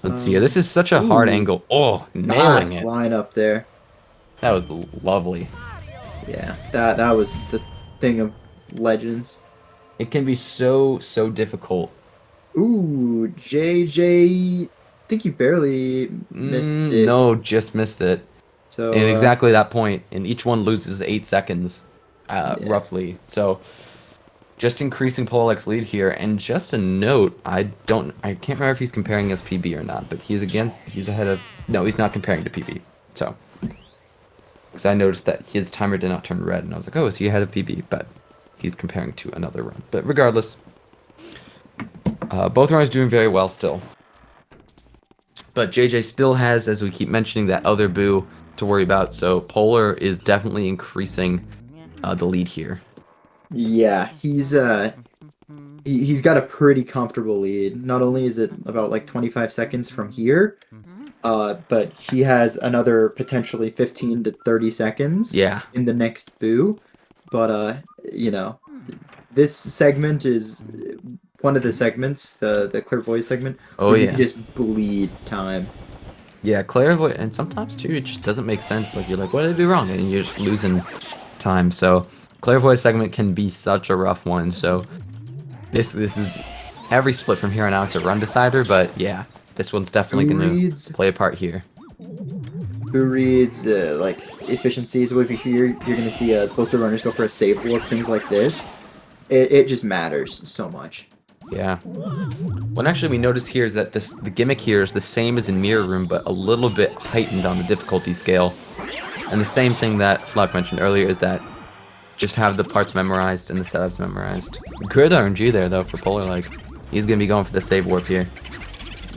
[SPEAKER 2] Let's see here. This is such a hard
[SPEAKER 3] Ooh.
[SPEAKER 2] angle. Oh,
[SPEAKER 3] Nice
[SPEAKER 2] nailing it.
[SPEAKER 3] line up there.
[SPEAKER 2] That was lovely.
[SPEAKER 3] Yeah, that was the thing of legends.
[SPEAKER 2] It can be so difficult.
[SPEAKER 3] Ooh, JJ. I think he barely missed it.
[SPEAKER 2] No, just missed it.
[SPEAKER 3] So
[SPEAKER 2] And exactly that point, and each one loses 8 seconds, roughly. So, just increasing PolarLike's lead here. And just a note, I can't remember if he's comparing against PB or not, but he's ahead of. No, he's not comparing to PB. So, because I noticed that his timer did not turn red, and I was like, oh, is he ahead of PB? But he's comparing to another run. But regardless, both runners doing very well still. But JJ still has, as we keep mentioning, that other boo to worry about. So Polar is definitely increasing the lead here.
[SPEAKER 3] yeah, he's got a pretty comfortable lead. Not only is it about like 25 seconds from here, but he has another potentially 15 to 30 seconds
[SPEAKER 2] Yeah.
[SPEAKER 3] in the next boo. But this segment is one of the segments, the clairvoyance segment.
[SPEAKER 2] Oh,
[SPEAKER 3] where you
[SPEAKER 2] yeah.
[SPEAKER 3] can just bleed time.
[SPEAKER 2] Yeah, clairvoyant, and sometimes too, it just doesn't make sense. Like, you're like, what did I do wrong? And you're just losing time. So clairvoyant segment can be such a rough one. So this is every split from here on out is a run decider. But yeah, this one's definitely going to play a part here.
[SPEAKER 3] Who reads like efficiencies? Over here, you're going to see both the runners go for a save warp, things like this. It just matters so much.
[SPEAKER 2] Yeah. What actually we notice here is that the gimmick here is the same as in Mirror Room, but a little bit heightened on the difficulty scale. And the same thing that Flock mentioned earlier is that just have the parts memorized and the setups memorized. Good RNG there, though, for PolarLike. He's going to be going for the save warp here.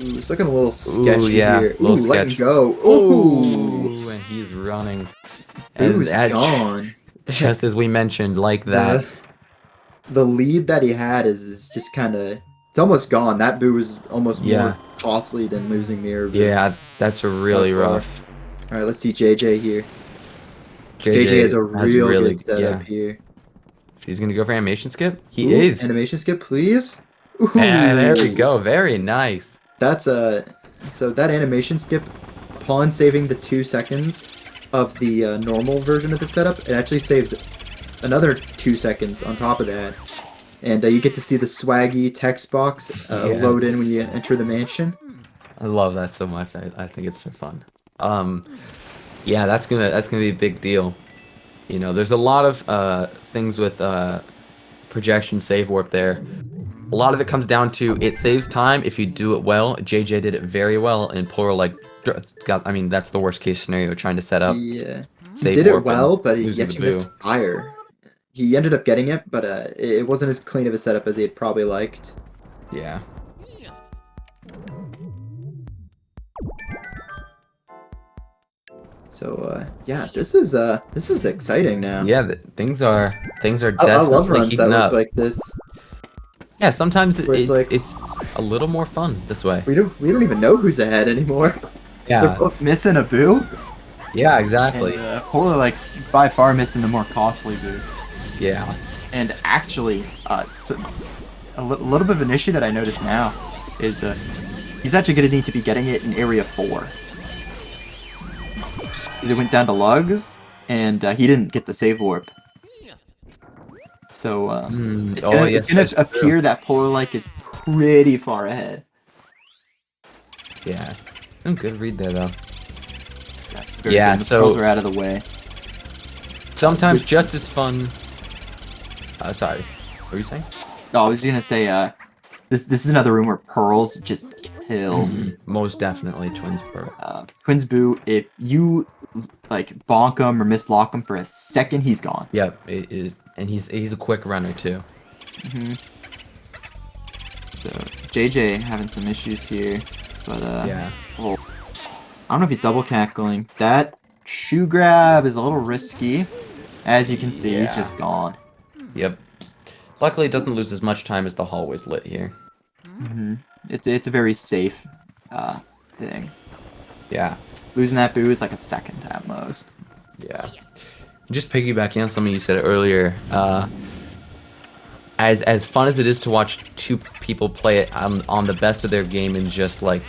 [SPEAKER 3] Ooh, it's looking a little sketchy
[SPEAKER 2] yeah,
[SPEAKER 3] here.
[SPEAKER 2] little
[SPEAKER 3] Let him
[SPEAKER 2] sketch.
[SPEAKER 3] go. Ooh,
[SPEAKER 2] Ooh, and he's running.
[SPEAKER 3] Boo's
[SPEAKER 2] that-
[SPEAKER 3] gone.
[SPEAKER 2] Just as we mentioned, like that.
[SPEAKER 3] The lead that he had is just kind of... It's almost gone. That boo was almost more costly than losing Mirror Boo.
[SPEAKER 2] Yeah, that's a really rough.
[SPEAKER 3] Alright, let's see JJ here. JJ has a real
[SPEAKER 2] really
[SPEAKER 3] good setup here.
[SPEAKER 2] So he's going to go for animation skip? He
[SPEAKER 3] Ooh,
[SPEAKER 2] is.
[SPEAKER 3] Animation skip, please. Ooh.
[SPEAKER 2] Yeah, there we go. Very nice.
[SPEAKER 3] That's so that animation skip, upon saving the 2 seconds of the normal version of the setup, it actually saves another 2 seconds on top of that. And you get to see the swaggy text box load in when you enter the mansion.
[SPEAKER 2] I love that so much. I think it's so fun. Yeah, that's gonna be a big deal. You know, there's a lot of things with projection save warp there. A lot of it comes down to it saves time if you do it well. JJ did it very well, and PolarLike got. I mean, that's the worst case scenario, trying to set up.
[SPEAKER 3] He
[SPEAKER 2] Save
[SPEAKER 3] did it
[SPEAKER 2] warp and
[SPEAKER 3] well, but he
[SPEAKER 2] losing
[SPEAKER 3] actually
[SPEAKER 2] the
[SPEAKER 3] missed fire. He ended up getting it, but it wasn't as clean of a setup as he had probably liked.
[SPEAKER 2] Yeah.
[SPEAKER 3] So yeah, this is exciting now.
[SPEAKER 2] Yeah, things are definitely
[SPEAKER 3] I love runs
[SPEAKER 2] heating
[SPEAKER 3] that
[SPEAKER 2] up.
[SPEAKER 3] look like this.
[SPEAKER 2] Yeah, sometimes
[SPEAKER 3] Where
[SPEAKER 2] it's a little more fun this way.
[SPEAKER 3] We don't even know who's ahead anymore.
[SPEAKER 2] Yeah.
[SPEAKER 1] They're both missing a boo.
[SPEAKER 2] Yeah, exactly.
[SPEAKER 1] And PolarLike's by far missing the more costly boo.
[SPEAKER 2] Yeah.
[SPEAKER 1] And actually, so a little bit of an issue that I noticed now is he's actually going to need to be getting it in Area 4. Because it went down to lugs, and he didn't get the save warp. So it's going to appear that PolarLike is pretty far ahead.
[SPEAKER 2] Yeah. Good read there, though.
[SPEAKER 1] Yes,
[SPEAKER 2] yeah,
[SPEAKER 1] good. The
[SPEAKER 2] so
[SPEAKER 1] pearls are out of the way.
[SPEAKER 2] Sometimes just as fun. Sorry, what were you saying?
[SPEAKER 1] Oh, I was gonna say, this is another room where pearls just kill.
[SPEAKER 2] Most definitely, Twins Pearl.
[SPEAKER 1] Twins Boo, if you like bonk him or mislock him for a second, he's gone.
[SPEAKER 2] Yep, it is, and he's a quick runner too.
[SPEAKER 1] So JJ having some issues here, but
[SPEAKER 2] yeah.
[SPEAKER 1] Well, I don't know if he's double cackling. That shoe grab is a little risky. As you can see, he's just gone.
[SPEAKER 2] Yep. Luckily, it doesn't lose as much time as the hallway's lit here.
[SPEAKER 1] It's a very safe thing.
[SPEAKER 2] Yeah.
[SPEAKER 1] Losing that boo is like a second at most.
[SPEAKER 2] Yeah. Just piggybacking on something you said earlier, as fun as it is to watch two people play it on the best of their game and just like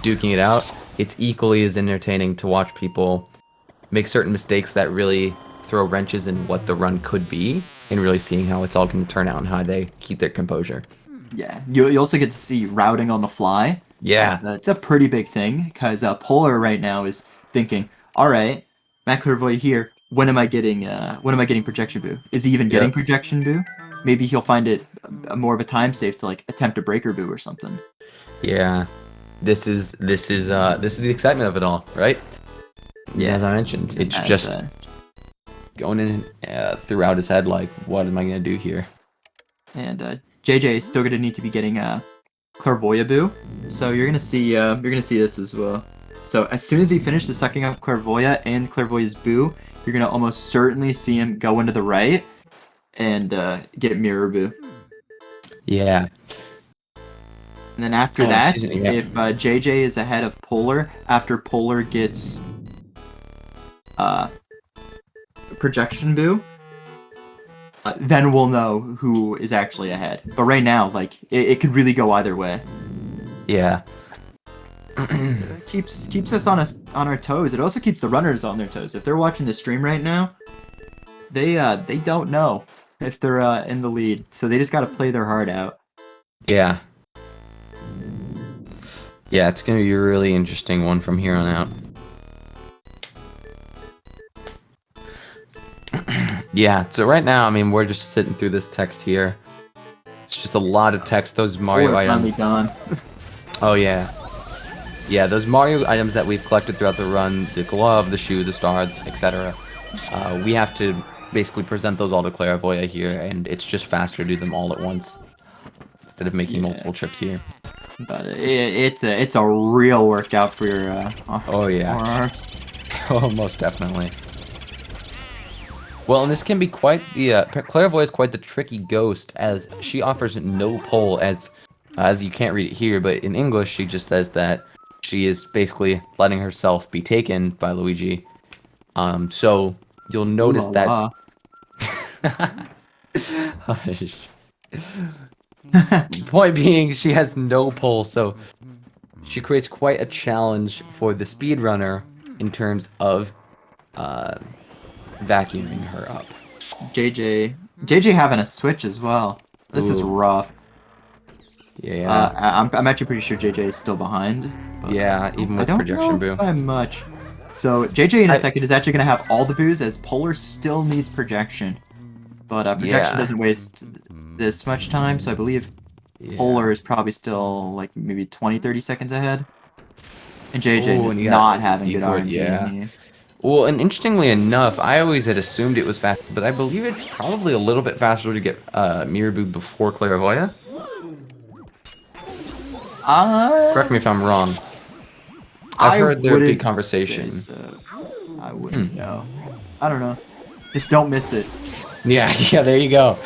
[SPEAKER 2] duking it out, it's equally as entertaining to watch people make certain mistakes that really throw wrenches in what the run could be, and really seeing how it's all going to turn out and how they keep their composure.
[SPEAKER 1] Yeah, you also get to see routing on the fly.
[SPEAKER 2] Yeah.
[SPEAKER 1] It's a pretty big thing, because Polar right now is thinking, all right, Matt Clairvoyant here, when am I getting projection boo? Is he even getting projection boo? Maybe he'll find it more of a time save to like attempt a breaker boo or something.
[SPEAKER 2] Yeah. This is the excitement of it all, right? Yeah, as I mentioned, it's just going in throughout his head like, what am I gonna do here? And
[SPEAKER 1] JJ is still gonna need to be getting Clairvoyant boo, so you're gonna see this as well. So as soon as he finishes sucking up Clairvoyant and Clairvoyant's boo, you're gonna almost certainly see him go into the right and get mirror boo.
[SPEAKER 2] Yeah.
[SPEAKER 1] And then after that, if JJ is ahead of Polar, after Polar gets projection boo, then we'll know who is actually ahead. But right now, like, it could really go either way.
[SPEAKER 2] Yeah.
[SPEAKER 1] It keeps us on our toes. It also keeps the runners on their toes. If they're watching the stream right now, they don't know if they're in the lead, so they just got to play their heart out.
[SPEAKER 2] Yeah. Yeah, it's gonna be a really interesting one from here on out. Yeah, so right now, I mean, we're just sitting through this text here. It's just a lot of text. Those Mario items.
[SPEAKER 1] Gone.
[SPEAKER 2] Oh yeah. Yeah, those Mario items that we've collected throughout the run, the glove, the shoe, the star, etc. We have to basically present those all to Clairvoyant here, and it's just faster to do them all at once instead of making multiple trips here.
[SPEAKER 1] But it's a real workout for your arms.
[SPEAKER 2] Oh, most definitely. Well, and this can be quite the Clairvoyant is quite the tricky ghost, as she offers no pull, as you can't read it here, but in English she just says that she is basically letting herself be taken by Luigi. So you'll notice that. Point being, she has no pull, so she creates quite a challenge for the speedrunner in terms of vacuuming her up.
[SPEAKER 1] JJ having a switch as well. This is rough.
[SPEAKER 2] Yeah.
[SPEAKER 1] I'm actually pretty sure JJ is still behind. But
[SPEAKER 2] Yeah, even with projection boo.
[SPEAKER 1] By much. So JJ in a second is actually gonna have all the boos, as Polar still needs projection. But projection doesn't waste this much time, so I believe Polar is probably still like maybe 20-30 seconds ahead. And JJ is not having good RNG in here.
[SPEAKER 2] Well, and interestingly enough, I always had assumed it was fast, but I believe it's probably a little bit faster to get Miraboo before Clairvoya. Correct me if I'm wrong. I've heard there'd be conversation.
[SPEAKER 1] So. I wouldn't know. I don't know. Just don't miss it.
[SPEAKER 2] Yeah, there you go.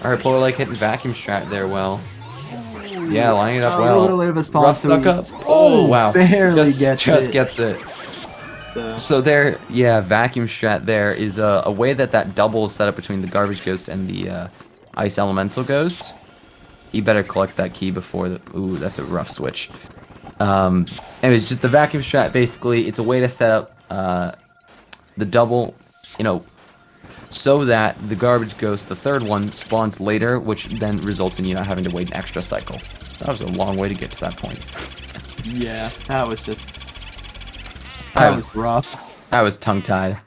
[SPEAKER 2] Alright, PolarLike hitting vacuum strat there well. Yeah, lining it up well.
[SPEAKER 1] A little bit of a spawn.
[SPEAKER 2] Rough suck up. Oh, wow.
[SPEAKER 1] Barely
[SPEAKER 2] just gets it. So there, yeah, vacuum strat there is a way that double is set up between the Garbage Ghost and the Ice Elemental Ghost. You better collect that key before the... Ooh, that's a rough switch. Anyways, just the vacuum strat, basically, it's a way to set up the double, so that the Garbage Ghost, the third one, spawns later, which then results in you not having to wait an extra cycle. That was a long way to get to that point.
[SPEAKER 1] Yeah, that was just... That was rough.
[SPEAKER 2] I was tongue-tied.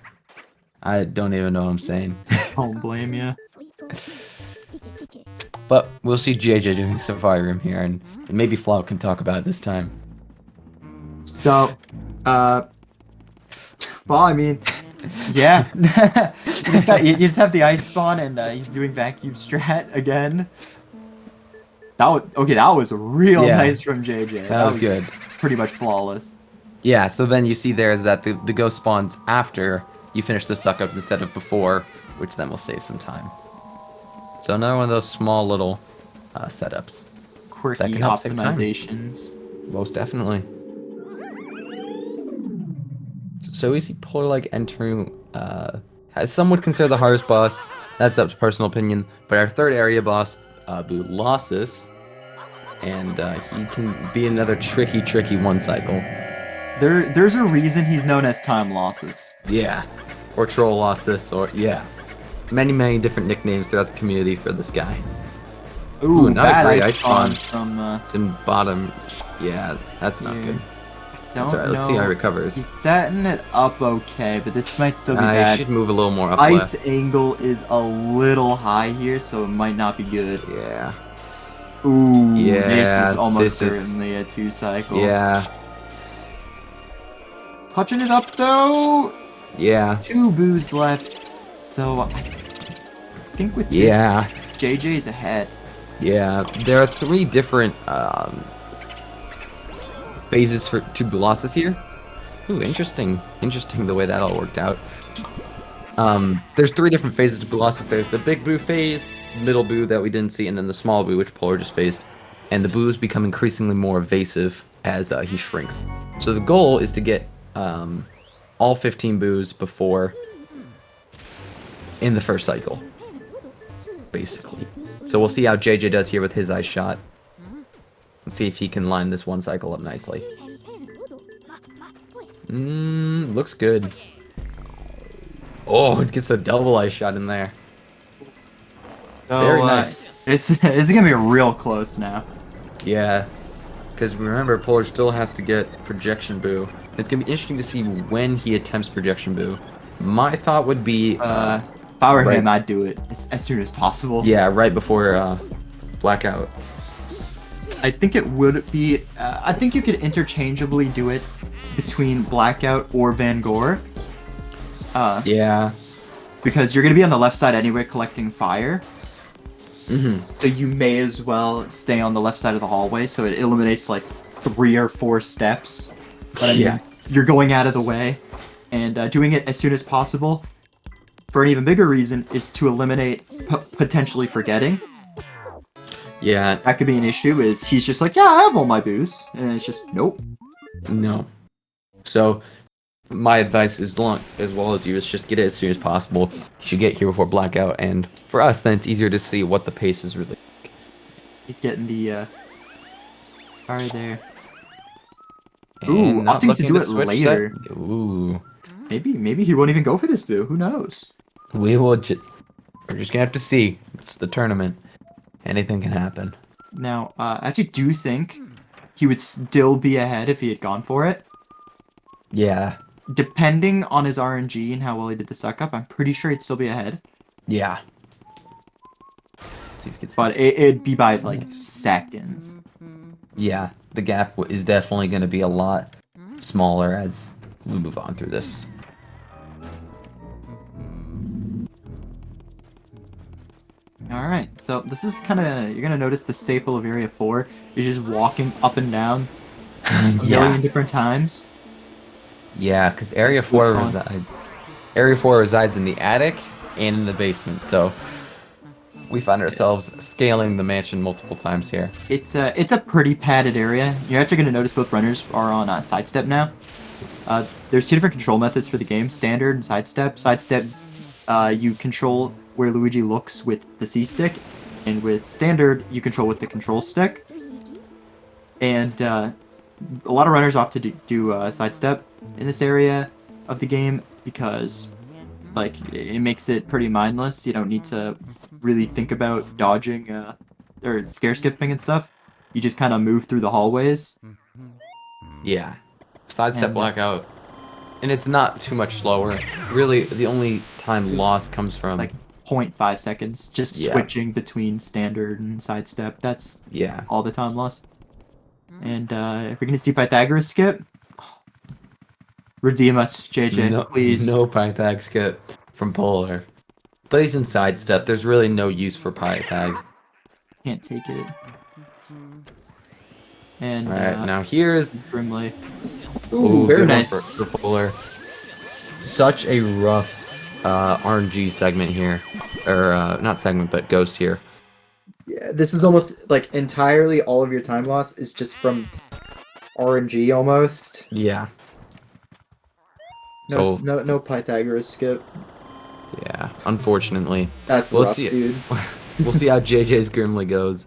[SPEAKER 2] I don't even know what I'm saying.
[SPEAKER 1] Don't blame you.
[SPEAKER 2] But we'll see JJ doing Safari Room here, and maybe Flout can talk about it this time.
[SPEAKER 1] So, well, I mean, yeah. you just have the ice spawn, and he's doing vacuum strat again. That was real nice from JJ.
[SPEAKER 2] That was good.
[SPEAKER 1] Pretty much flawless.
[SPEAKER 2] Yeah, so then you see there is that the ghost spawns after you finish the suck up instead of before, which then will save some time. So another one of those small little setups.
[SPEAKER 1] Quirky optimizations.
[SPEAKER 2] Most definitely. So we see PolarLike entering, some would consider the hardest boss. That's up to personal opinion. But our third area boss, Bulossus, and he can be another tricky one cycle.
[SPEAKER 1] There's a reason he's known as Time Losses.
[SPEAKER 2] Yeah. Or Troll Losses, or, yeah. Many different nicknames throughout the community for this guy.
[SPEAKER 1] Ooh,
[SPEAKER 2] not a great ice spawn.
[SPEAKER 1] From,
[SPEAKER 2] it's in bottom. Yeah, that's not good. That's alright, let's see how he recovers.
[SPEAKER 1] He's setting it up okay, but this might still be bad.
[SPEAKER 2] He should move a little more up
[SPEAKER 1] Ice
[SPEAKER 2] left.
[SPEAKER 1] angle is a little high here, so it might not be good.
[SPEAKER 2] Yeah.
[SPEAKER 1] Ooh,
[SPEAKER 2] yeah,
[SPEAKER 1] this is almost certainly a 2 cycle.
[SPEAKER 2] Yeah.
[SPEAKER 1] Touching it up though.
[SPEAKER 2] Yeah. 2
[SPEAKER 1] boos left. So I think with this, JJ is ahead.
[SPEAKER 2] Yeah, there are 3 different phases to Bulossus here. Ooh, interesting the way that all worked out. There's 3 different phases to Bulossus. There's the big boo phase, middle boo that we didn't see, and then the small boo, which Polar just faced. And the boos become increasingly more evasive as he shrinks. So the goal is to get all 15 boos before in the first cycle, basically. So we'll see how JJ does here with his ice shot. Let's see if he can line this one cycle up nicely. Looks good. Oh, it gets a double ice shot in there. Very nice.
[SPEAKER 1] This is gonna be real close now.
[SPEAKER 2] Yeah, because remember, Polar still has to get projection boo. It's gonna be interesting to see when he attempts projection boo. My thought would be,
[SPEAKER 1] if I were him, I'd do it as soon as possible.
[SPEAKER 2] Yeah, right before blackout.
[SPEAKER 1] I think it would be. I think you could interchangeably do it between blackout or Van Gogh.
[SPEAKER 2] Yeah.
[SPEAKER 1] Because you're gonna be on the left side anyway, collecting fire.
[SPEAKER 2] Mm-hmm.
[SPEAKER 1] So you may as well stay on the left side of the hallway, so it eliminates like 3 or 4 steps. But I mean, you're going out of the way, and doing it as soon as possible. For an even bigger reason is to eliminate potentially forgetting.
[SPEAKER 2] Yeah.
[SPEAKER 1] That could be an issue. Is he's just like, yeah, I have all my boos, and it's just nope.
[SPEAKER 2] No. So my advice is as well as you is just get it as soon as possible. You should get here before blackout, and for us then it's easier to see what the pace is really like.
[SPEAKER 1] He's getting the alright there.
[SPEAKER 2] And
[SPEAKER 1] opting to do it later.
[SPEAKER 2] Set. Ooh.
[SPEAKER 1] Maybe he won't even go for this boo. Who knows?
[SPEAKER 2] We're just gonna have to see. It's the tournament. Anything can happen.
[SPEAKER 1] Now, I actually do think he would still be ahead if he had gone for it.
[SPEAKER 2] Yeah.
[SPEAKER 1] Depending on his RNG and how well he did the suck up, I'm pretty sure he'd still be ahead.
[SPEAKER 2] Yeah. See if he gets
[SPEAKER 1] But it'd be by like seconds.
[SPEAKER 2] Yeah, the gap is definitely going to be a lot smaller as we move on through this.
[SPEAKER 1] Alright, so this is kind of, you're going to notice the staple of Area 4 is just walking up and down a million different times.
[SPEAKER 2] Yeah, because Area 4 resides in the attic and in the basement, so we find ourselves scaling the mansion multiple times here.
[SPEAKER 1] It's a pretty padded area. You're actually going to notice both runners are on sidestep now. There's two different control methods for the game, standard and sidestep. Sidestep, you control where Luigi looks with the C stick, and with standard, you control with the control stick. And a lot of runners opt to do sidestep in this area of the game because, like, it makes it pretty mindless. You don't need to really think about dodging or scare skipping and stuff. You just kind of move through the hallways.
[SPEAKER 2] Yeah, sidestep blackout, and it's not too much slower. Really, the only time lost comes from
[SPEAKER 1] like 0.5 seconds, just switching between standard and sidestep. That's all the time lost. And if we're gonna see Pythagoras skip, redeem us, JJ, please.
[SPEAKER 2] No Pythag skip from Polar. But he's in sidestep. There's really no use for Pythag.
[SPEAKER 1] Can't take it. And
[SPEAKER 2] alright, now here's
[SPEAKER 1] Grimly.
[SPEAKER 2] Ooh,
[SPEAKER 1] very nice
[SPEAKER 2] for Polar. Such a rough RNG segment here. Or not segment, but ghost here.
[SPEAKER 3] Yeah, this is almost like entirely all of your time loss is just from RNG almost.
[SPEAKER 2] Yeah.
[SPEAKER 3] No Pythagoras skip.
[SPEAKER 2] Yeah, unfortunately.
[SPEAKER 3] That's rough, dude.
[SPEAKER 2] We'll see how JJ's Grimly goes.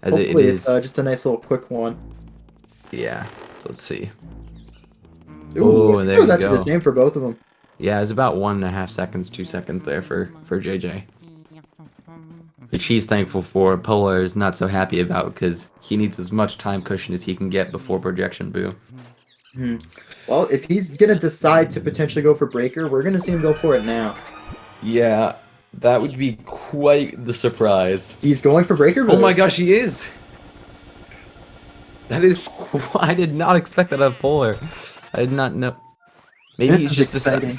[SPEAKER 2] As
[SPEAKER 3] Hopefully
[SPEAKER 2] it is
[SPEAKER 3] just a nice little quick one.
[SPEAKER 2] Yeah, so let's see.
[SPEAKER 3] Ooh, there it was actually the same for both of them.
[SPEAKER 2] Yeah, it was about 1.5 seconds, 2 seconds there for JJ. Which he's thankful for. Polar is not so happy about because he needs as much time cushion as he can get before projection boo.
[SPEAKER 3] Well, if he's going to decide to potentially go for Breaker, we're going to see him go for it now.
[SPEAKER 2] Yeah, that would be quite the surprise.
[SPEAKER 3] He's going for Breaker?
[SPEAKER 2] Oh my gosh, he is! That is... I did not expect that of Polar. I did not know. Maybe
[SPEAKER 1] this
[SPEAKER 2] he's
[SPEAKER 1] is
[SPEAKER 2] just
[SPEAKER 1] exciting.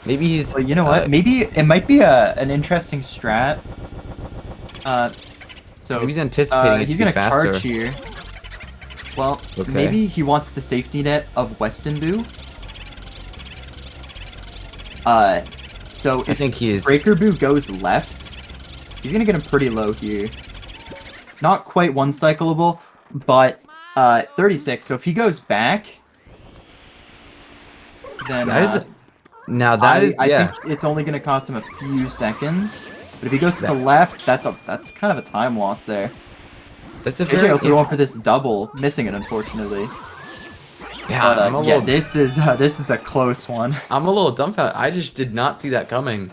[SPEAKER 2] Maybe he's...
[SPEAKER 1] Well, you know what? Maybe it might be an interesting strat. So
[SPEAKER 2] maybe he's anticipating it
[SPEAKER 1] he's
[SPEAKER 2] to be
[SPEAKER 1] gonna
[SPEAKER 2] faster.
[SPEAKER 1] charge here. Well, maybe he wants the safety net of Weston Boo. So
[SPEAKER 2] I think he is...
[SPEAKER 1] Breaker Boo goes left, he's gonna get him pretty low here. Not quite one cyclable, but 36. So if he goes back, then
[SPEAKER 2] that is now that
[SPEAKER 1] I think it's only gonna cost him a few seconds. But if he goes to the left, that's kind of a time loss there.
[SPEAKER 2] That's a
[SPEAKER 1] JJ also going for this double, missing it unfortunately.
[SPEAKER 2] Yeah,
[SPEAKER 1] but, this is a close one.
[SPEAKER 2] I'm a little dumbfounded. I just did not see that coming.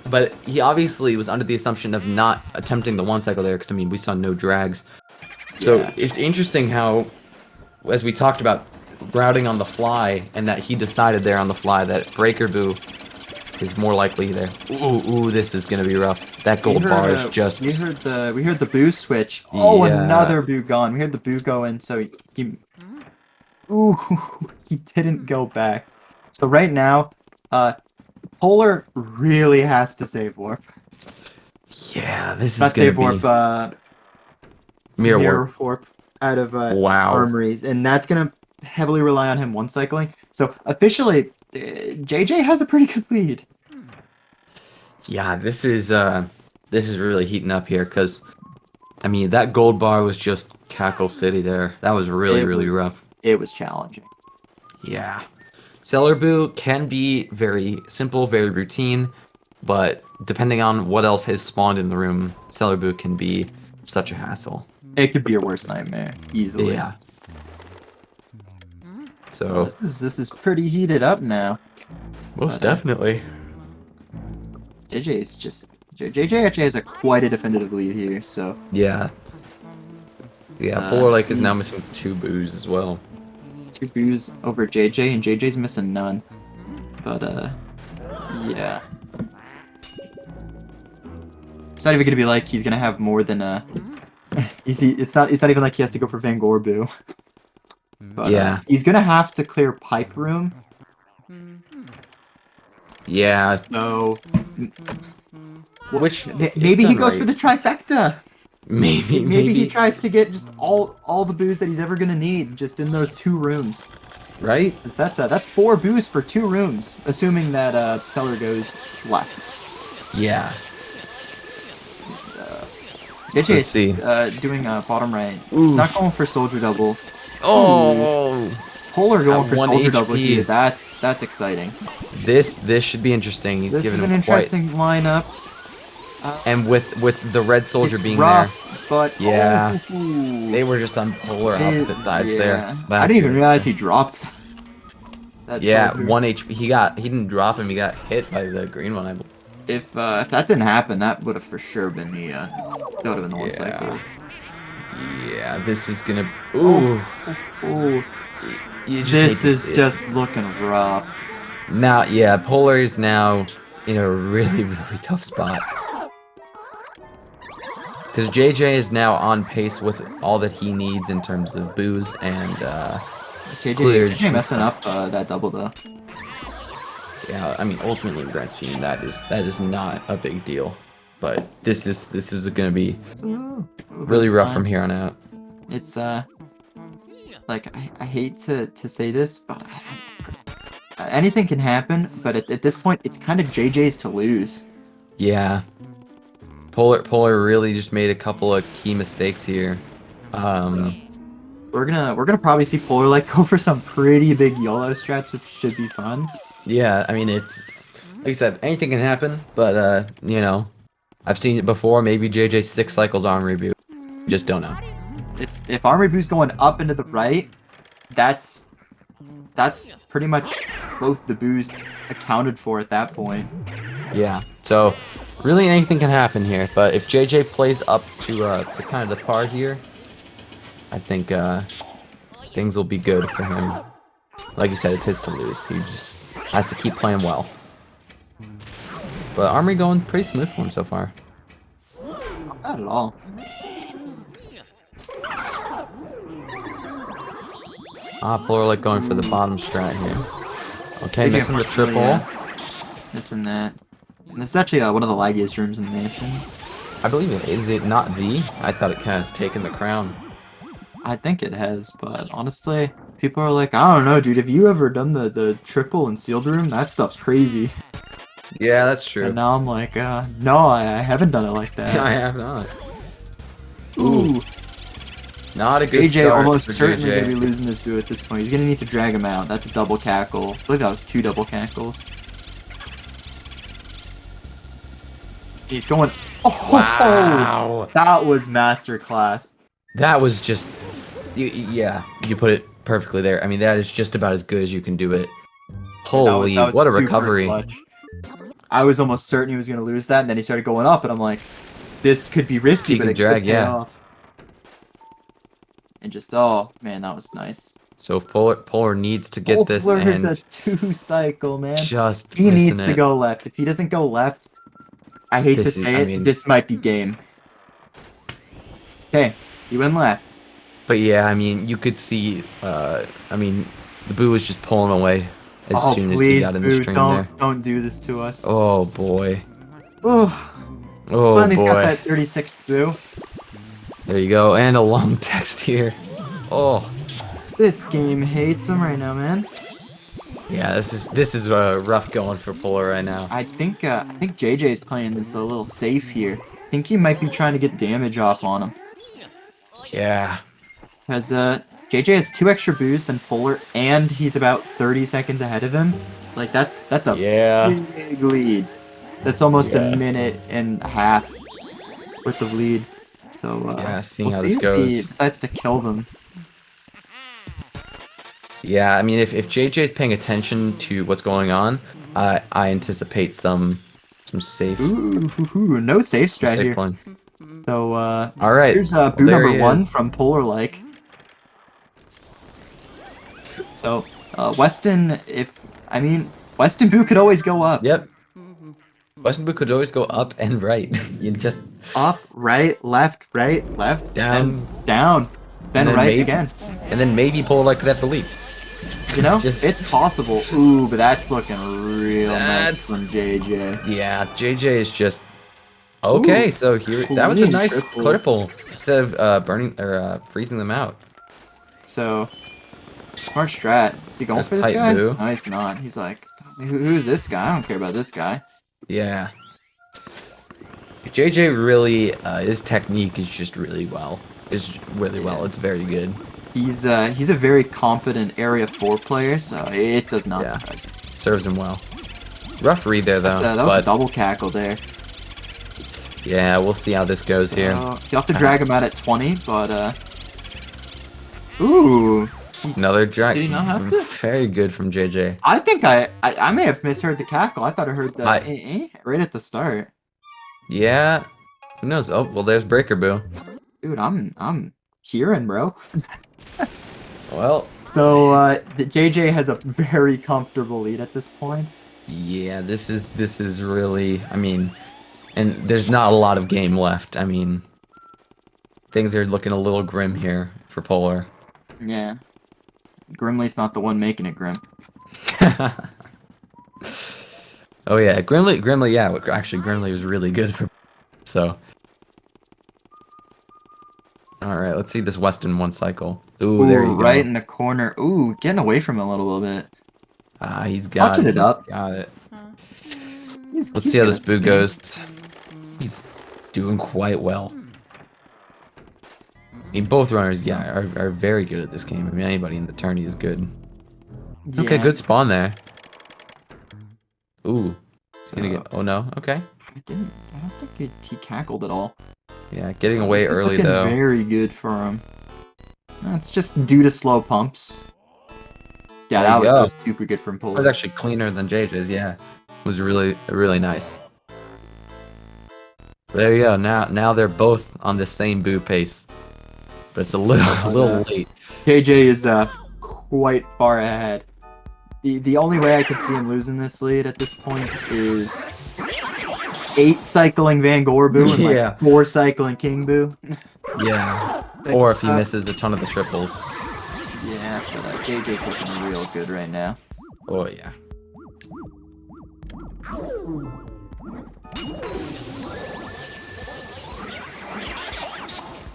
[SPEAKER 2] But he obviously was under the assumption of not attempting the one cycle there, because I mean we saw no drags. So it's interesting how, as we talked about routing on the fly, and that he decided there on the fly that Breaker Boo is more likely there. Ooh, this is gonna be rough. That gold bar is just...
[SPEAKER 1] We heard the Boo switch. Oh, another Boo gone. We heard the Boo go in, so he didn't go back. So right now, Polar really has to save warp.
[SPEAKER 2] Yeah, this is
[SPEAKER 1] not
[SPEAKER 2] gonna
[SPEAKER 1] save warp,
[SPEAKER 2] be... Mirror warp
[SPEAKER 1] out of armories, and that's gonna heavily rely on him one cycling. So officially, JJ has a pretty good lead.
[SPEAKER 2] Yeah, this is really heating up here because, I mean, that gold bar was just Cackle City there. That was really rough.
[SPEAKER 1] It was challenging.
[SPEAKER 2] Yeah. Cellar Boo can be very simple, very routine, but depending on what else has spawned in the room, Cellar Boo can be such a hassle.
[SPEAKER 1] It could be your worst nightmare, easily.
[SPEAKER 2] Yeah. So
[SPEAKER 1] this is pretty heated up now.
[SPEAKER 2] Most definitely.
[SPEAKER 1] JJ actually has quite a definitive lead here, so
[SPEAKER 2] yeah. Yeah, PolarLike is now missing 2 boos as well.
[SPEAKER 1] 2 boos over JJ, and JJ's missing none. But, yeah. It's not even gonna be like he's gonna have more than, it's not even like he has to go for Van Gore boo. But,
[SPEAKER 2] yeah.
[SPEAKER 1] He's gonna have to clear pipe room.
[SPEAKER 2] Yeah.
[SPEAKER 1] So...
[SPEAKER 2] Which
[SPEAKER 1] maybe he goes for the trifecta.
[SPEAKER 2] Maybe
[SPEAKER 1] he tries to get just all the boos that he's ever gonna need just in those 2 rooms.
[SPEAKER 2] Right?
[SPEAKER 1] 'Cause that's 4 boos for 2 rooms, assuming that Seller goes left.
[SPEAKER 2] Yeah.
[SPEAKER 1] JJ
[SPEAKER 2] Let's see.
[SPEAKER 1] Doing bottom right.
[SPEAKER 2] Ooh.
[SPEAKER 1] He's not going for soldier double.
[SPEAKER 2] Oh.
[SPEAKER 1] Polar going for
[SPEAKER 2] 1
[SPEAKER 1] soldier
[SPEAKER 2] HP.
[SPEAKER 1] double here. That's exciting.
[SPEAKER 2] This should be interesting. He's
[SPEAKER 1] This
[SPEAKER 2] given
[SPEAKER 1] is an
[SPEAKER 2] him
[SPEAKER 1] interesting lineup.
[SPEAKER 2] And with the red soldier
[SPEAKER 1] It's
[SPEAKER 2] being
[SPEAKER 1] rough,
[SPEAKER 2] there,
[SPEAKER 1] but
[SPEAKER 2] yeah,
[SPEAKER 1] oh,
[SPEAKER 2] they were just on polar opposite sides there.
[SPEAKER 1] I didn't even realize he dropped. That
[SPEAKER 2] yeah,
[SPEAKER 1] soldier.
[SPEAKER 2] 1 HP. He didn't drop him. He got hit by the green one, I believe.
[SPEAKER 1] If that didn't happen, that would have for sure been the that would have been the 1 cycle.
[SPEAKER 2] Yeah, this is gonna. Ooh.
[SPEAKER 1] Oh.
[SPEAKER 2] This
[SPEAKER 1] is just looking rough.
[SPEAKER 2] Now, yeah, Polar is now in a really tough spot. Because JJ is now on pace with all that he needs in terms of boos and
[SPEAKER 1] JJ messing up that double though.
[SPEAKER 2] Yeah, I mean, ultimately in grand scheme, that is not a big deal. But this is gonna be really rough from here on out.
[SPEAKER 1] It's like I hate to say this, but anything can happen. But at this point, it's kind of JJ's to lose.
[SPEAKER 2] Yeah. Polar really just made a couple of key mistakes here.
[SPEAKER 1] We're gonna probably see PolarLike go for some pretty big YOLO strats, which should be fun.
[SPEAKER 2] Yeah, I mean, it's like I said, anything can happen, but you know, I've seen it before. Maybe JJ's 6 cycles on reboot. Just don't know.
[SPEAKER 1] If arm reboo's going up and to the right, that's pretty much both the boos accounted for at that point.
[SPEAKER 2] Yeah. So really anything can happen here, but if JJ plays up to kind of the par here, I think things will be good for him. Like you said, it's his to lose. He just has to keep playing well. But Armory going pretty smooth for him so far.
[SPEAKER 1] Not at all.
[SPEAKER 2] PolarLike going for the bottom strat here. Okay, missing the triple.
[SPEAKER 1] Missing that. And this is actually one of the laggiest rooms in the mansion.
[SPEAKER 2] I believe it. Is it not the? I thought it kind of has taken the crown.
[SPEAKER 1] I think it has, but honestly, people are like, I don't know, dude. Have you ever done the triple and sealed room? That stuff's crazy.
[SPEAKER 2] Yeah, that's true.
[SPEAKER 1] And now I'm like, no, I haven't done it like that.
[SPEAKER 2] I have not.
[SPEAKER 1] Ooh.
[SPEAKER 2] Not a good
[SPEAKER 1] JJ
[SPEAKER 2] start
[SPEAKER 1] almost
[SPEAKER 2] for
[SPEAKER 1] certainly
[SPEAKER 2] JJ.
[SPEAKER 1] going to be losing this boo at this point. He's going to need to drag him out. That's a double cackle. I believe that was 2 double cackles. He's going... Oh,
[SPEAKER 2] wow.
[SPEAKER 1] That was masterclass.
[SPEAKER 2] That was just... Yeah, you put it perfectly there. I mean, that is just about as good as you can do it. Holy, that was what a recovery.
[SPEAKER 1] Clutch. I was almost certain he was going to lose that, and then he started going up, and I'm like, this could be risky, but it could pay off. And just, oh, man, that was nice.
[SPEAKER 2] So if Polar needs to get this and...
[SPEAKER 1] the 2 cycle, man.
[SPEAKER 2] He
[SPEAKER 1] needs to go left. If he doesn't go left, I hate to say it, this might be game. Okay, he went left.
[SPEAKER 2] But yeah, I mean, you could see, I mean, the boo was just pulling away as soon as he got in the stream there.
[SPEAKER 1] Don't do this to us.
[SPEAKER 2] Oh, boy.
[SPEAKER 1] Oh,
[SPEAKER 2] boy.
[SPEAKER 1] He's got that 36th boo.
[SPEAKER 2] There you go, and a long text here. Oh.
[SPEAKER 1] This game hates him right now, man.
[SPEAKER 2] Yeah, this is rough going for Polar right now.
[SPEAKER 1] I think JJ is playing this a little safe here. I think he might be trying to get damage off on him.
[SPEAKER 2] Yeah.
[SPEAKER 1] Because JJ has 2 extra boos than Polar, and he's about 30 seconds ahead of him. Like that's a big lead. That's almost a minute and a half worth of lead. So
[SPEAKER 2] yeah, seeing how
[SPEAKER 1] see
[SPEAKER 2] this
[SPEAKER 1] if
[SPEAKER 2] goes.
[SPEAKER 1] he decides to kill them.
[SPEAKER 2] Yeah, I mean, if JJ's paying attention to what's going on, I anticipate some safe.
[SPEAKER 1] Ooh, no safe strat here.
[SPEAKER 2] Plan.
[SPEAKER 1] So,
[SPEAKER 2] All right.
[SPEAKER 1] here's boo
[SPEAKER 2] there
[SPEAKER 1] number
[SPEAKER 2] he
[SPEAKER 1] 1
[SPEAKER 2] is.
[SPEAKER 1] from PolarLike. So, Weston, Weston boo could always go up.
[SPEAKER 2] Yep. Weston Boo could always go up and right. You just
[SPEAKER 1] Up, right, left,
[SPEAKER 2] down,
[SPEAKER 1] then down, then right
[SPEAKER 2] maybe,
[SPEAKER 1] again.
[SPEAKER 2] and then maybe PolarLike could have the lead.
[SPEAKER 1] You know,
[SPEAKER 2] Just-
[SPEAKER 1] it's possible. Ooh, but that's looking real nice
[SPEAKER 2] That's-
[SPEAKER 1] from JJ.
[SPEAKER 2] Yeah, JJ is just okay.
[SPEAKER 1] Ooh,
[SPEAKER 2] so that was a
[SPEAKER 1] clean
[SPEAKER 2] nice
[SPEAKER 1] triple.
[SPEAKER 2] triple instead of burning or freezing them out.
[SPEAKER 1] So, smart strat. Is he going
[SPEAKER 2] There's
[SPEAKER 1] for this
[SPEAKER 2] Pipe
[SPEAKER 1] guy?
[SPEAKER 2] Boo.
[SPEAKER 1] No, he's not. He's like, who's this guy? I don't care about this guy.
[SPEAKER 2] Yeah. JJ really his technique is just really well. It's really well. It's very good.
[SPEAKER 1] He's a very confident Area 4 player, so it does not
[SPEAKER 2] Yeah.
[SPEAKER 1] surprise me.
[SPEAKER 2] Serves him well. Rough read there though.
[SPEAKER 1] That was a
[SPEAKER 2] but
[SPEAKER 1] double cackle there.
[SPEAKER 2] yeah, we'll see how this goes here.
[SPEAKER 1] You have to drag him out at 20, but ooh.
[SPEAKER 2] Another drag.
[SPEAKER 1] Did he not have to?
[SPEAKER 2] Very good from JJ.
[SPEAKER 1] I think I may have misheard the cackle. I thought I heard the right at the start.
[SPEAKER 2] Yeah. Who knows? Oh, well, there's Breaker Boo.
[SPEAKER 1] Dude, I'm hearing, bro.
[SPEAKER 2] Well,
[SPEAKER 1] So the JJ has a very comfortable lead at this point.
[SPEAKER 2] yeah, this is really, I mean, and there's not a lot of game left. I mean, things are looking a little grim here for Polar.
[SPEAKER 1] Yeah. Grimly's not the one making it grim.
[SPEAKER 2] Oh yeah, Grimly, yeah, actually Grimly was really good for, so. Alright, let's see this Weston 1 cycle. Ooh, there you go.
[SPEAKER 1] Right in the corner. Ooh, getting away from him a little bit.
[SPEAKER 2] Ah, he's got
[SPEAKER 1] Touching it up.
[SPEAKER 2] Got it.
[SPEAKER 1] He's
[SPEAKER 2] Let's see how this Boo
[SPEAKER 1] game.
[SPEAKER 2] goes. He's doing quite well. I mean, both runners, yeah, are very good at this game. I mean, anybody in the tourney is good. Okay,
[SPEAKER 1] Yeah.
[SPEAKER 2] good spawn there. Ooh. He's gonna get, oh no, okay.
[SPEAKER 1] I don't think he cackled at all.
[SPEAKER 2] Yeah, getting away
[SPEAKER 1] This is
[SPEAKER 2] early
[SPEAKER 1] looking
[SPEAKER 2] though.
[SPEAKER 1] Very good for him. It's just due to slow pumps. Yeah,
[SPEAKER 2] There
[SPEAKER 1] that
[SPEAKER 2] you
[SPEAKER 1] was
[SPEAKER 2] go.
[SPEAKER 1] super good from
[SPEAKER 2] It
[SPEAKER 1] Polar.
[SPEAKER 2] was actually cleaner than JJ's, yeah. It was really nice. There you go. Now they're both on the same Boo pace. But it's a little late.
[SPEAKER 1] JJ is quite far ahead. The only way I could see him losing this lead at this point is 8 cycling Van Gore Boo and
[SPEAKER 2] Yeah.
[SPEAKER 1] like 4 cycling King Boo.
[SPEAKER 2] Yeah.
[SPEAKER 1] Like
[SPEAKER 2] Or if he
[SPEAKER 1] stuff.
[SPEAKER 2] misses a ton of the triples.
[SPEAKER 1] Yeah, but JJ's looking real good right now.
[SPEAKER 2] Oh yeah.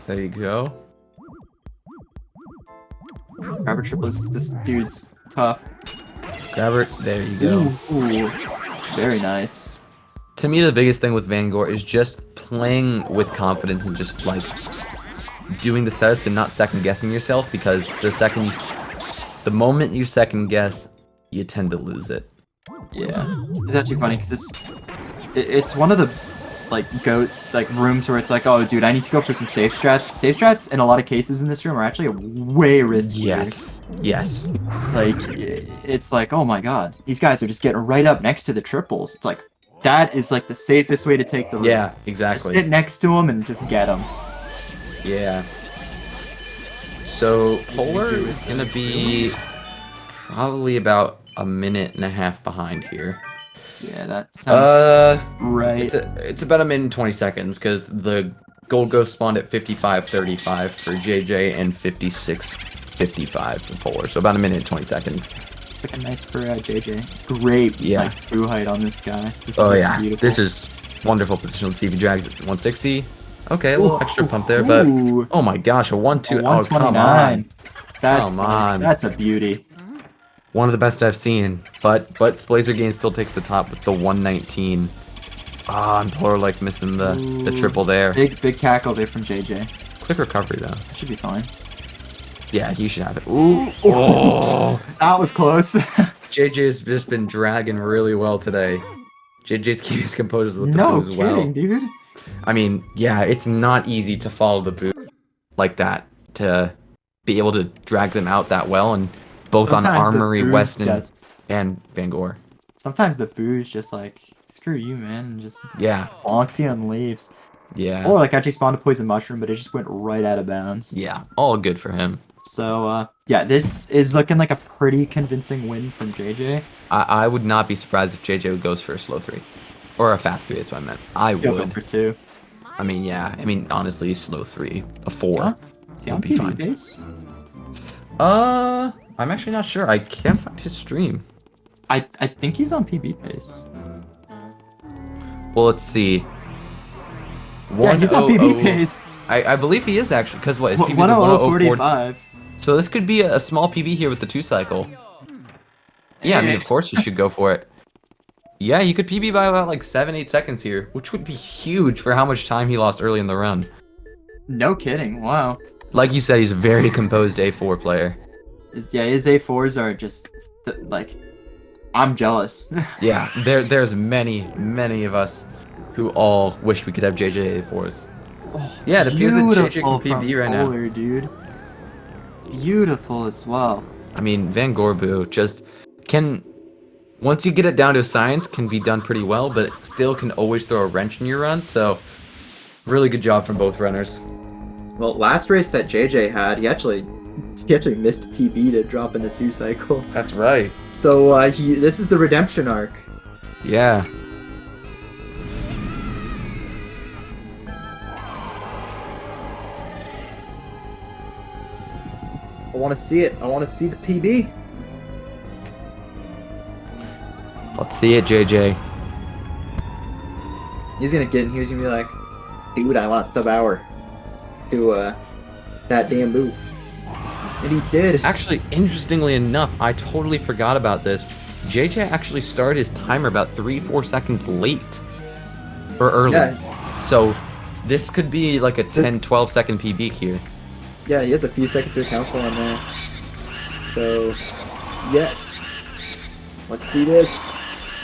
[SPEAKER 2] There you go.
[SPEAKER 1] Grabber triplets, this dude's tough.
[SPEAKER 2] Grab it. There you go.
[SPEAKER 1] Ooh, very nice.
[SPEAKER 2] To me, the biggest thing with Van Gore is just playing with confidence and just like doing the setups and not second guessing yourself, because the moment you second guess, you tend to lose it.
[SPEAKER 1] Yeah, it's actually funny because it's one of the rooms where it's like, oh dude, I need to go for some safe strats. Safe strats in a lot of cases in this room are actually way riskier.
[SPEAKER 2] Yes.
[SPEAKER 1] Like it's like, oh my god, these guys are just getting right up next to the triples. It's like that is like the safest way to take the room.
[SPEAKER 2] Yeah,
[SPEAKER 1] Just
[SPEAKER 2] exactly.
[SPEAKER 1] sit next to them and just get them.
[SPEAKER 2] Yeah. So Polar is gonna be probably about a minute and a half behind here.
[SPEAKER 1] Yeah, that sounds right.
[SPEAKER 2] It's about a minute and 20 seconds because the Gold Ghost spawned at 55:35 for JJ and 56:55 for Polar. So about a minute and 20 seconds.
[SPEAKER 1] It's like a nice for JJ. Great,
[SPEAKER 2] Yeah.
[SPEAKER 1] like, Boo height on this guy. This
[SPEAKER 2] Oh
[SPEAKER 1] is
[SPEAKER 2] yeah,
[SPEAKER 1] beautiful.
[SPEAKER 2] this is wonderful position. Let's see if he drags it to 160. Okay, a little extra pump there, but
[SPEAKER 1] Ooh,
[SPEAKER 2] oh my gosh, a 1-2.
[SPEAKER 1] a
[SPEAKER 2] Oh, come on.
[SPEAKER 1] 129. That's
[SPEAKER 2] Come on.
[SPEAKER 1] that's a beauty.
[SPEAKER 2] One of the best I've seen, but Splazer Game still takes the top with the 119. Ah, and PolarLike missing the
[SPEAKER 1] Ooh.
[SPEAKER 2] triple there.
[SPEAKER 1] Big cackle there from JJ.
[SPEAKER 2] Quick recovery though.
[SPEAKER 1] Should be fine.
[SPEAKER 2] Yeah, he should have it. Ooh, oh.
[SPEAKER 1] That was close.
[SPEAKER 2] JJ's just been dragging really well today. JJ's keeping his composure with the
[SPEAKER 1] No
[SPEAKER 2] boo as
[SPEAKER 1] kidding,
[SPEAKER 2] well.
[SPEAKER 1] dude.
[SPEAKER 2] I mean, yeah, it's not easy to follow the boo like that, to be able to drag them out that well, and both
[SPEAKER 1] Sometimes
[SPEAKER 2] on
[SPEAKER 1] the
[SPEAKER 2] Armory,
[SPEAKER 1] boo's
[SPEAKER 2] Weston,
[SPEAKER 1] just-
[SPEAKER 2] and Van Gore.
[SPEAKER 1] Sometimes the boo's just like, screw you, man, and just
[SPEAKER 2] Yeah.
[SPEAKER 1] bonks you and leaves.
[SPEAKER 2] Yeah.
[SPEAKER 1] PolarLike actually spawned a poison mushroom, but it just went right out of bounds.
[SPEAKER 2] Yeah, all good for him.
[SPEAKER 1] So, yeah, this is looking like a pretty convincing win from JJ.
[SPEAKER 2] I would not be surprised if JJ goes for a slow 3. Or a fast 3 is what I meant. I
[SPEAKER 1] Go
[SPEAKER 2] would.
[SPEAKER 1] for 2.
[SPEAKER 2] I mean, yeah. I mean, honestly, slow 3. A 4.
[SPEAKER 1] Is he on
[SPEAKER 2] would be
[SPEAKER 1] PB
[SPEAKER 2] fine.
[SPEAKER 1] base?
[SPEAKER 2] I'm actually not sure. I can't find his stream.
[SPEAKER 1] I think he's on PB base.
[SPEAKER 2] Well, let's see.
[SPEAKER 1] Yeah, he's on PB base.
[SPEAKER 2] I believe he is actually, because what, his PB is a
[SPEAKER 1] 10045.
[SPEAKER 2] So this could be a small PB here with the 2 cycle. Yeah, I mean, of course you should go for it. Yeah, you could PB by about like 7-8 seconds here, which would be huge for how much time he lost early in the run.
[SPEAKER 1] No kidding, wow.
[SPEAKER 2] Like you said, he's a very composed A4 player.
[SPEAKER 1] Yeah, his A4s are just, like, I'm jealous.
[SPEAKER 2] Yeah, there's many of us who all wish we could have JJ A4s.
[SPEAKER 1] Oh,
[SPEAKER 2] Yeah, it appears that JJ
[SPEAKER 1] beautiful
[SPEAKER 2] can PB
[SPEAKER 1] from
[SPEAKER 2] right now.
[SPEAKER 1] Polar, dude. Beautiful as well.
[SPEAKER 2] I mean, Van Gorbu just can, once you get it down to science, can be done pretty well, but still can always throw a wrench in your run, so really good job from both runners.
[SPEAKER 3] Well, last race that JJ had, he actually missed PB to drop in the 2 cycle.
[SPEAKER 2] That's right.
[SPEAKER 3] So this is the redemption arc.
[SPEAKER 2] Yeah.
[SPEAKER 3] I want to see it. I want to see the PB.
[SPEAKER 2] Let's see it, JJ.
[SPEAKER 3] He's gonna get in here. He's gonna be like, "Dude, I lost sub-hour to that damn boo," and he did.
[SPEAKER 2] Actually, interestingly enough, I totally forgot about this. JJ actually started his timer about 3-4 seconds late. Or early.
[SPEAKER 3] Yeah.
[SPEAKER 2] So this could be like a 10-12 second PB here.
[SPEAKER 3] Yeah, he has a few seconds to account for on that. So, yeah. Let's see this.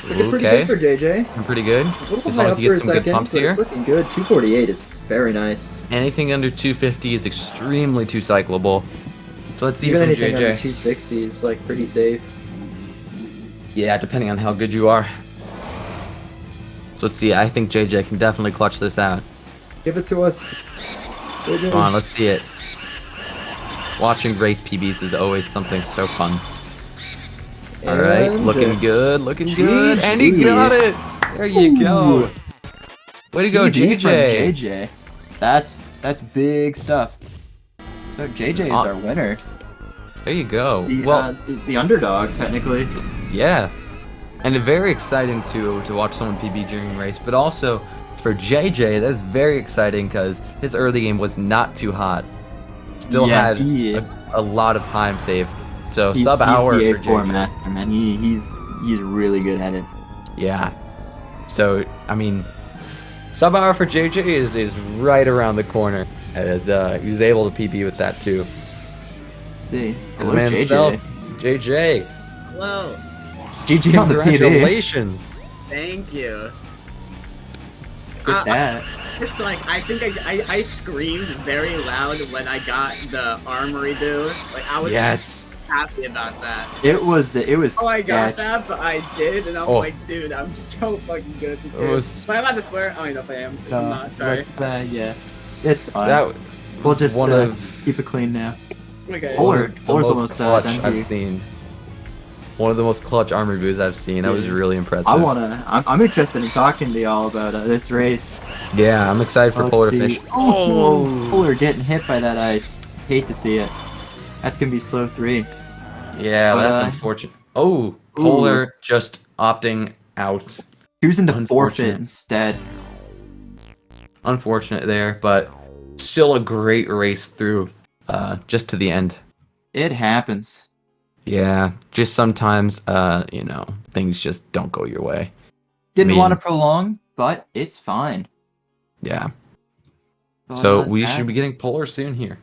[SPEAKER 3] It's looking pretty good for JJ.
[SPEAKER 2] I'm pretty good.
[SPEAKER 3] As
[SPEAKER 2] long as he gets some good pumps here.
[SPEAKER 3] It's looking good. 248 is very nice.
[SPEAKER 2] Anything under 250 is extremely 2 cyclable. So let's see
[SPEAKER 3] Even
[SPEAKER 2] from
[SPEAKER 3] anything under
[SPEAKER 2] JJ.
[SPEAKER 3] 260 is like pretty safe.
[SPEAKER 2] Yeah, depending on how good you are. So let's see. I think JJ can definitely clutch this out.
[SPEAKER 3] Give it to us. JJ.
[SPEAKER 2] Come on, let's see it. Watching race PBs is always something so fun. Alright, looking good, looking good. And he got it! There you go. Way to go,
[SPEAKER 1] PB from
[SPEAKER 2] JJ.
[SPEAKER 1] JJ. That's big stuff. So JJ is our winner.
[SPEAKER 2] There you go.
[SPEAKER 1] The underdog, technically.
[SPEAKER 2] Yeah. And very exciting to watch someone PB during a race, but also for JJ, that's very exciting because his early game was not too hot. Still had a lot of time saved. So sub-hour
[SPEAKER 1] he's
[SPEAKER 2] for
[SPEAKER 1] the A4
[SPEAKER 2] JJ.
[SPEAKER 1] master, man. He's really good at it.
[SPEAKER 2] Yeah. So, I mean, sub-hour for JJ is right around the corner, as he was able to PB with that too.
[SPEAKER 1] Let's see.
[SPEAKER 2] His
[SPEAKER 1] Hello,
[SPEAKER 2] man
[SPEAKER 1] JJ.
[SPEAKER 2] himself, JJ.
[SPEAKER 4] Hello.
[SPEAKER 1] GG on the PB.
[SPEAKER 2] Congratulations.
[SPEAKER 4] Thank you.
[SPEAKER 1] With that.
[SPEAKER 4] It's like, I think I screamed very loud when I got the armory boo. Like, I was so happy about that.
[SPEAKER 1] It was
[SPEAKER 4] Oh, I got
[SPEAKER 1] sketch.
[SPEAKER 4] that, but I did, and I'm like, dude, I'm so fucking good at this game. Am I allowed to swear? I don't know if I am. If I'm not, sorry.
[SPEAKER 1] But, yeah. It's fine.
[SPEAKER 2] That
[SPEAKER 1] We'll
[SPEAKER 2] was
[SPEAKER 1] just
[SPEAKER 2] one of
[SPEAKER 1] keep it clean now.
[SPEAKER 4] Okay.
[SPEAKER 1] Polar's
[SPEAKER 2] the most
[SPEAKER 1] almost
[SPEAKER 2] clutch
[SPEAKER 1] done
[SPEAKER 2] I've
[SPEAKER 1] here.
[SPEAKER 2] seen. One of the most clutch armor boos I've seen. That was really impressive.
[SPEAKER 1] I'm interested in talking to y'all about this race.
[SPEAKER 2] Yeah, I'm excited for
[SPEAKER 1] Let's
[SPEAKER 2] Polar
[SPEAKER 1] see.
[SPEAKER 2] Fish.
[SPEAKER 1] Oh, Polar getting hit by that ice. Hate to see it. That's gonna be slow 3.
[SPEAKER 2] Yeah, that's unfortunate. Oh, Polar just opting out.
[SPEAKER 1] Choosing to forfeit
[SPEAKER 2] Unfortunate.
[SPEAKER 1] instead.
[SPEAKER 2] Unfortunate there, but still a great race through, just to the end.
[SPEAKER 1] It happens.
[SPEAKER 2] Yeah, just sometimes, you know, things just don't go your way.
[SPEAKER 1] Didn't
[SPEAKER 2] I mean-
[SPEAKER 1] want to prolong, but it's fine.
[SPEAKER 2] Yeah. So
[SPEAKER 1] But
[SPEAKER 2] we
[SPEAKER 1] that-
[SPEAKER 2] should be getting Polar soon here.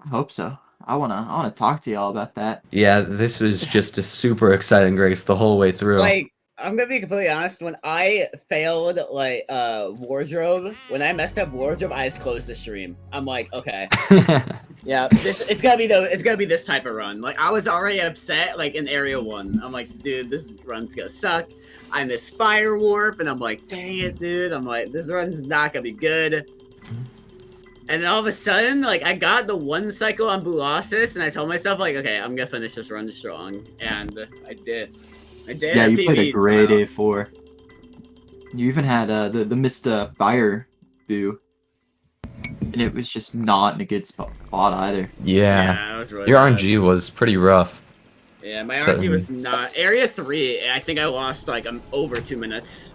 [SPEAKER 1] I hope so. I wanna talk to y'all about that.
[SPEAKER 2] Yeah, this was just a super exciting race the whole way through.
[SPEAKER 4] Like, I'm gonna be completely honest. When I failed, like, wardrobe, when I messed up wardrobe, I just closed the stream. I'm like, okay, yeah, it's gonna be this type of run. Like, I was already upset, like, in area 1. I'm like, dude, this run's gonna suck. I missed fire warp, and I'm like, dang it, dude. I'm like, this run's not gonna be good. And then all of a sudden, like, I got the 1 cycle on Bulasis, and I told myself, like, okay, I'm gonna finish this run strong. And I did.
[SPEAKER 1] Yeah, you played a great A4. You even had the missed fire boo. And it was just not in a good spot either.
[SPEAKER 2] Yeah,
[SPEAKER 4] it was really
[SPEAKER 2] your
[SPEAKER 4] bad.
[SPEAKER 2] RNG was pretty rough.
[SPEAKER 4] Yeah, my RNG was not. Area 3, I think I lost, like, over 2 minutes.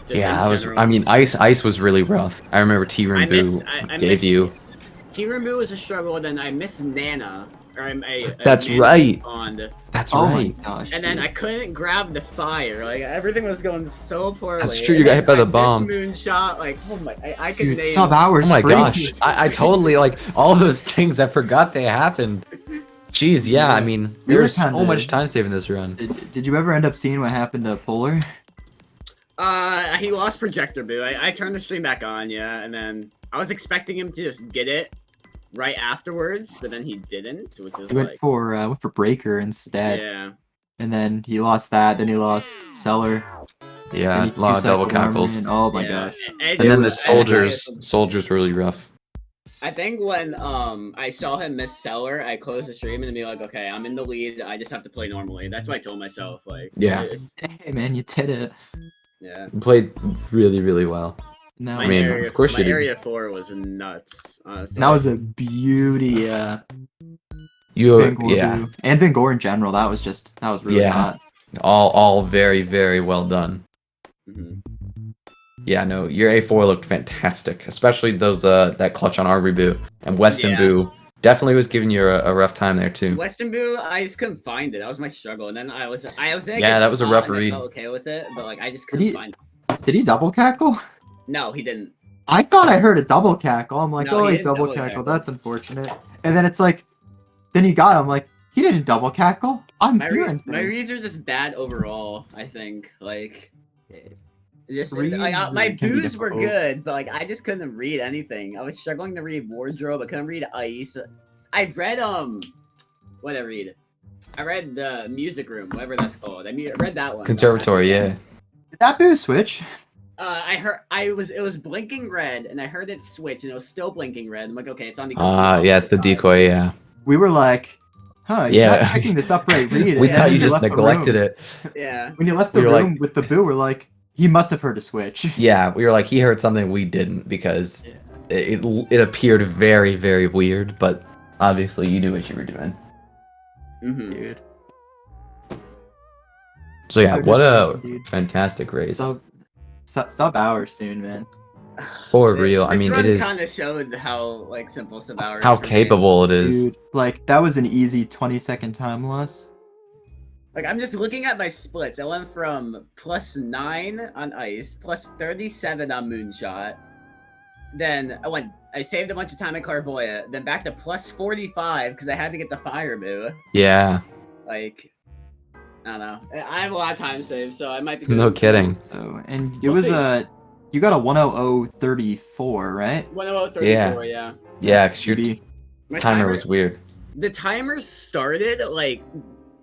[SPEAKER 4] Just
[SPEAKER 2] Yeah, I mean, ice was really rough. I remember T-Room Boo gave you.
[SPEAKER 4] T-Room Boo was a struggle, then I missed Nana. Or
[SPEAKER 2] That's
[SPEAKER 4] Nana
[SPEAKER 2] right.
[SPEAKER 4] Spawned.
[SPEAKER 2] That's
[SPEAKER 1] oh
[SPEAKER 2] right.
[SPEAKER 1] My gosh,
[SPEAKER 4] and then I couldn't grab the fire. Like, everything was going so poorly.
[SPEAKER 2] That's true, you got hit by the bomb.
[SPEAKER 4] Moonshot, like, oh my, I could
[SPEAKER 1] dude,
[SPEAKER 4] name...
[SPEAKER 1] sub hours.
[SPEAKER 2] Oh my
[SPEAKER 1] free.
[SPEAKER 2] gosh, I totally, like, all those things, I forgot they happened. Jeez, yeah, I mean, there was so much time saving this run.
[SPEAKER 1] Did you ever end up seeing what happened to Polar?
[SPEAKER 4] He lost Projector Boo. I turned the stream back on, yeah, and then I was expecting him to just get it right afterwards, but then he didn't, which was
[SPEAKER 1] He went for Breaker instead.
[SPEAKER 4] Yeah.
[SPEAKER 1] And then he lost that, then he lost Cellar.
[SPEAKER 2] Yeah, a lot of double cackles.
[SPEAKER 1] Oh my gosh.
[SPEAKER 2] And then the soldiers were really rough.
[SPEAKER 4] I think when I saw him miss Cellar, I closed the stream and be like, okay, I'm in the lead, I just have to play normally. That's what I told myself. Like,
[SPEAKER 2] yeah.
[SPEAKER 1] Hey man, you did it.
[SPEAKER 4] Yeah.
[SPEAKER 2] You played really, really well.
[SPEAKER 1] No,
[SPEAKER 2] I mean, of course you did.
[SPEAKER 4] Area 4 was nuts, honestly.
[SPEAKER 1] That was a beauty.
[SPEAKER 2] Yeah.
[SPEAKER 1] And Van Gore in general, that was really hot.
[SPEAKER 2] All very, very well done.
[SPEAKER 4] Mm-hmm.
[SPEAKER 2] Yeah, no, your A4 looked fantastic, especially those that clutch on Aubrey Boo and Weston Boo. Definitely was giving you a rough time there too.
[SPEAKER 4] Weston Boo, I just couldn't find it. That was my struggle, and then I was
[SPEAKER 2] that was a rough read.
[SPEAKER 4] I felt okay with it, but like I just couldn't find it.
[SPEAKER 1] Did he double cackle?
[SPEAKER 4] No, he didn't.
[SPEAKER 1] I thought I heard a double cackle. I'm like,
[SPEAKER 4] No,
[SPEAKER 1] oh, he double cackle. That's unfortunate. And then it's like, then he got. I'm like, he didn't double cackle.
[SPEAKER 4] My reads are just bad overall. I think like. Just like, my boos were good, but like I just couldn't read anything. I was struggling to read Wardrobe. I couldn't read Ice. I read what did I read? I read the Music Room, whatever that's called. I read that one.
[SPEAKER 2] Conservatory, yeah.
[SPEAKER 1] Did that boo switch?
[SPEAKER 4] I heard it was blinking red, and I heard it switch, and it was still blinking red. I'm like, okay, it's on the.
[SPEAKER 2] Yeah, it's the decoy. Yeah.
[SPEAKER 1] We were like, huh? He's not checking this upright read.
[SPEAKER 2] We thought you just neglected it.
[SPEAKER 4] Yeah.
[SPEAKER 1] When you left the room with the boo, we're like. He must have heard a switch.
[SPEAKER 2] Yeah, we were like, he heard something we didn't because it appeared very, very weird, but obviously you knew what you were doing.
[SPEAKER 4] Mm-hmm.
[SPEAKER 1] Dude.
[SPEAKER 2] So yeah, what a fantastic race.
[SPEAKER 1] Sub hours soon, man.
[SPEAKER 2] For real, I mean, it is
[SPEAKER 4] kind of showed how like simple sub hours.
[SPEAKER 2] How capable it is.
[SPEAKER 1] Dude, like that was an easy 20-second time loss.
[SPEAKER 4] Like, I'm just looking at my splits. I went from +9 on Ice, +37 on Moonshot. Then I saved a bunch of time at Clairvoyant. Then back to +45 because I had to get the Fire Boo.
[SPEAKER 2] Yeah.
[SPEAKER 4] Like, I don't know. I have a lot of time saved, so I might be.
[SPEAKER 2] No kidding.
[SPEAKER 1] So, and it was you got a 100.34, right?
[SPEAKER 4] 100.34, yeah.
[SPEAKER 2] Yeah, because your timer was weird.
[SPEAKER 4] The timer started like.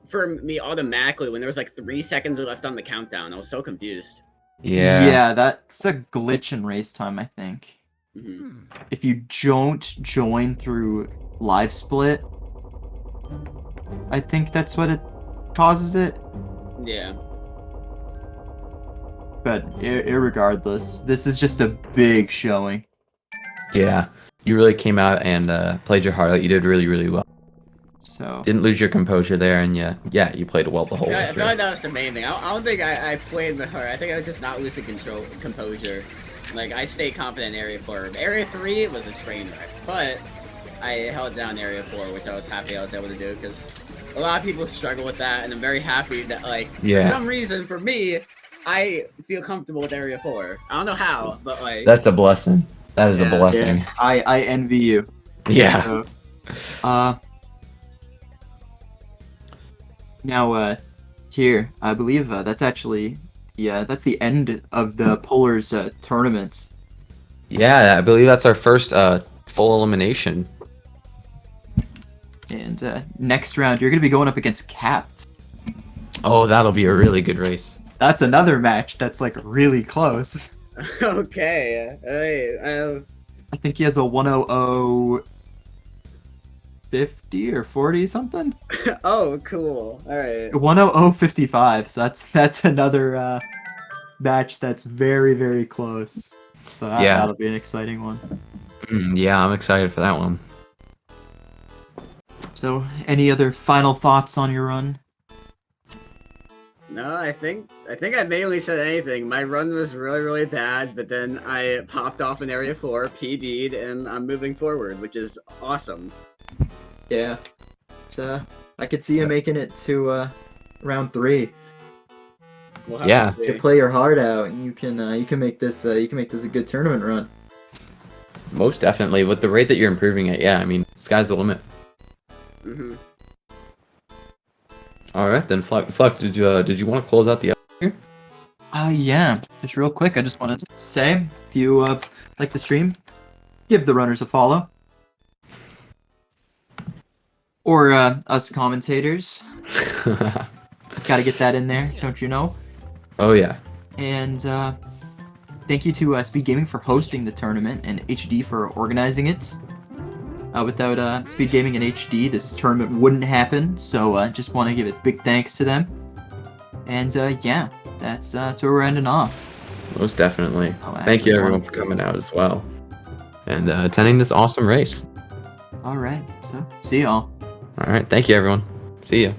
[SPEAKER 4] For me automatically when there was like 3 seconds left on the countdown. I was so confused.
[SPEAKER 1] Yeah, that's a glitch in race time, I think.
[SPEAKER 4] Mm-hmm.
[SPEAKER 1] If you don't join through live split, I think that's what it causes it.
[SPEAKER 4] Yeah.
[SPEAKER 1] But irregardless, this is just a big showing.
[SPEAKER 2] Yeah, you really came out and played your heart out. You did really, really well.
[SPEAKER 1] So
[SPEAKER 2] didn't lose your composure there, and yeah, you played well the whole way.
[SPEAKER 4] I feel like that was the main thing. I don't think I played with her. I think I was just not losing composure. Like I stayed confident in Area 4. Area 3 was a train wreck, but I held down Area 4, which I was happy I was able to do because a lot of people struggle with that, and I'm very happy that like for some reason for me, I feel comfortable with Area 4. I don't know how, but like
[SPEAKER 2] that's a blessing. That is a blessing.
[SPEAKER 1] Yeah. I envy you.
[SPEAKER 2] Yeah.
[SPEAKER 1] So, now, Tier, I believe that's actually, that's the end of the Polar's tournament.
[SPEAKER 2] Yeah, I believe that's our first full elimination.
[SPEAKER 1] And next round, you're going to be going up against Capped.
[SPEAKER 2] Oh, that'll be a really good race.
[SPEAKER 1] That's another match that's like really close.
[SPEAKER 4] Okay.
[SPEAKER 1] I think he has a 100.50 or 40 something.
[SPEAKER 4] Oh, cool. All right.
[SPEAKER 1] 100.55. So that's another match that's very, very close. So
[SPEAKER 2] Yeah.
[SPEAKER 1] that'll be an exciting one.
[SPEAKER 2] Yeah, I'm excited for that one.
[SPEAKER 1] So, any other final thoughts on your run?
[SPEAKER 4] No, I think I mainly said anything. My run was really, really bad, but then I popped off in Area 4, PB'd, and I'm moving forward, which is awesome.
[SPEAKER 3] Yeah. It's, I could see you making it to round 3.
[SPEAKER 4] We'll have
[SPEAKER 2] Yeah.
[SPEAKER 4] to see.
[SPEAKER 3] You play your heart out, and you can make this a good tournament run.
[SPEAKER 2] Most definitely. With the rate that you're improving at, yeah, I mean, sky's the limit.
[SPEAKER 4] Mm-hmm.
[SPEAKER 2] All right, then, Fluck, did you want to close out the episode here?
[SPEAKER 1] Yeah, just real quick, I just wanted to say, if you like the stream, give the runners a follow. Or us commentators. Gotta get that in there, don't you know?
[SPEAKER 2] Oh, yeah.
[SPEAKER 1] And thank you to SpeedGaming for hosting the tournament and HD for organizing it. Without SpeedGaming and HD, this tournament wouldn't happen, so just want to give a big thanks to them. And yeah, that's where we're ending off.
[SPEAKER 2] Most definitely.
[SPEAKER 1] Oh,
[SPEAKER 2] Thank you,
[SPEAKER 1] actually,
[SPEAKER 2] everyone, for coming out as well. And attending this awesome race.
[SPEAKER 1] Alright, so see y'all.
[SPEAKER 2] All right, thank you, everyone. See ya.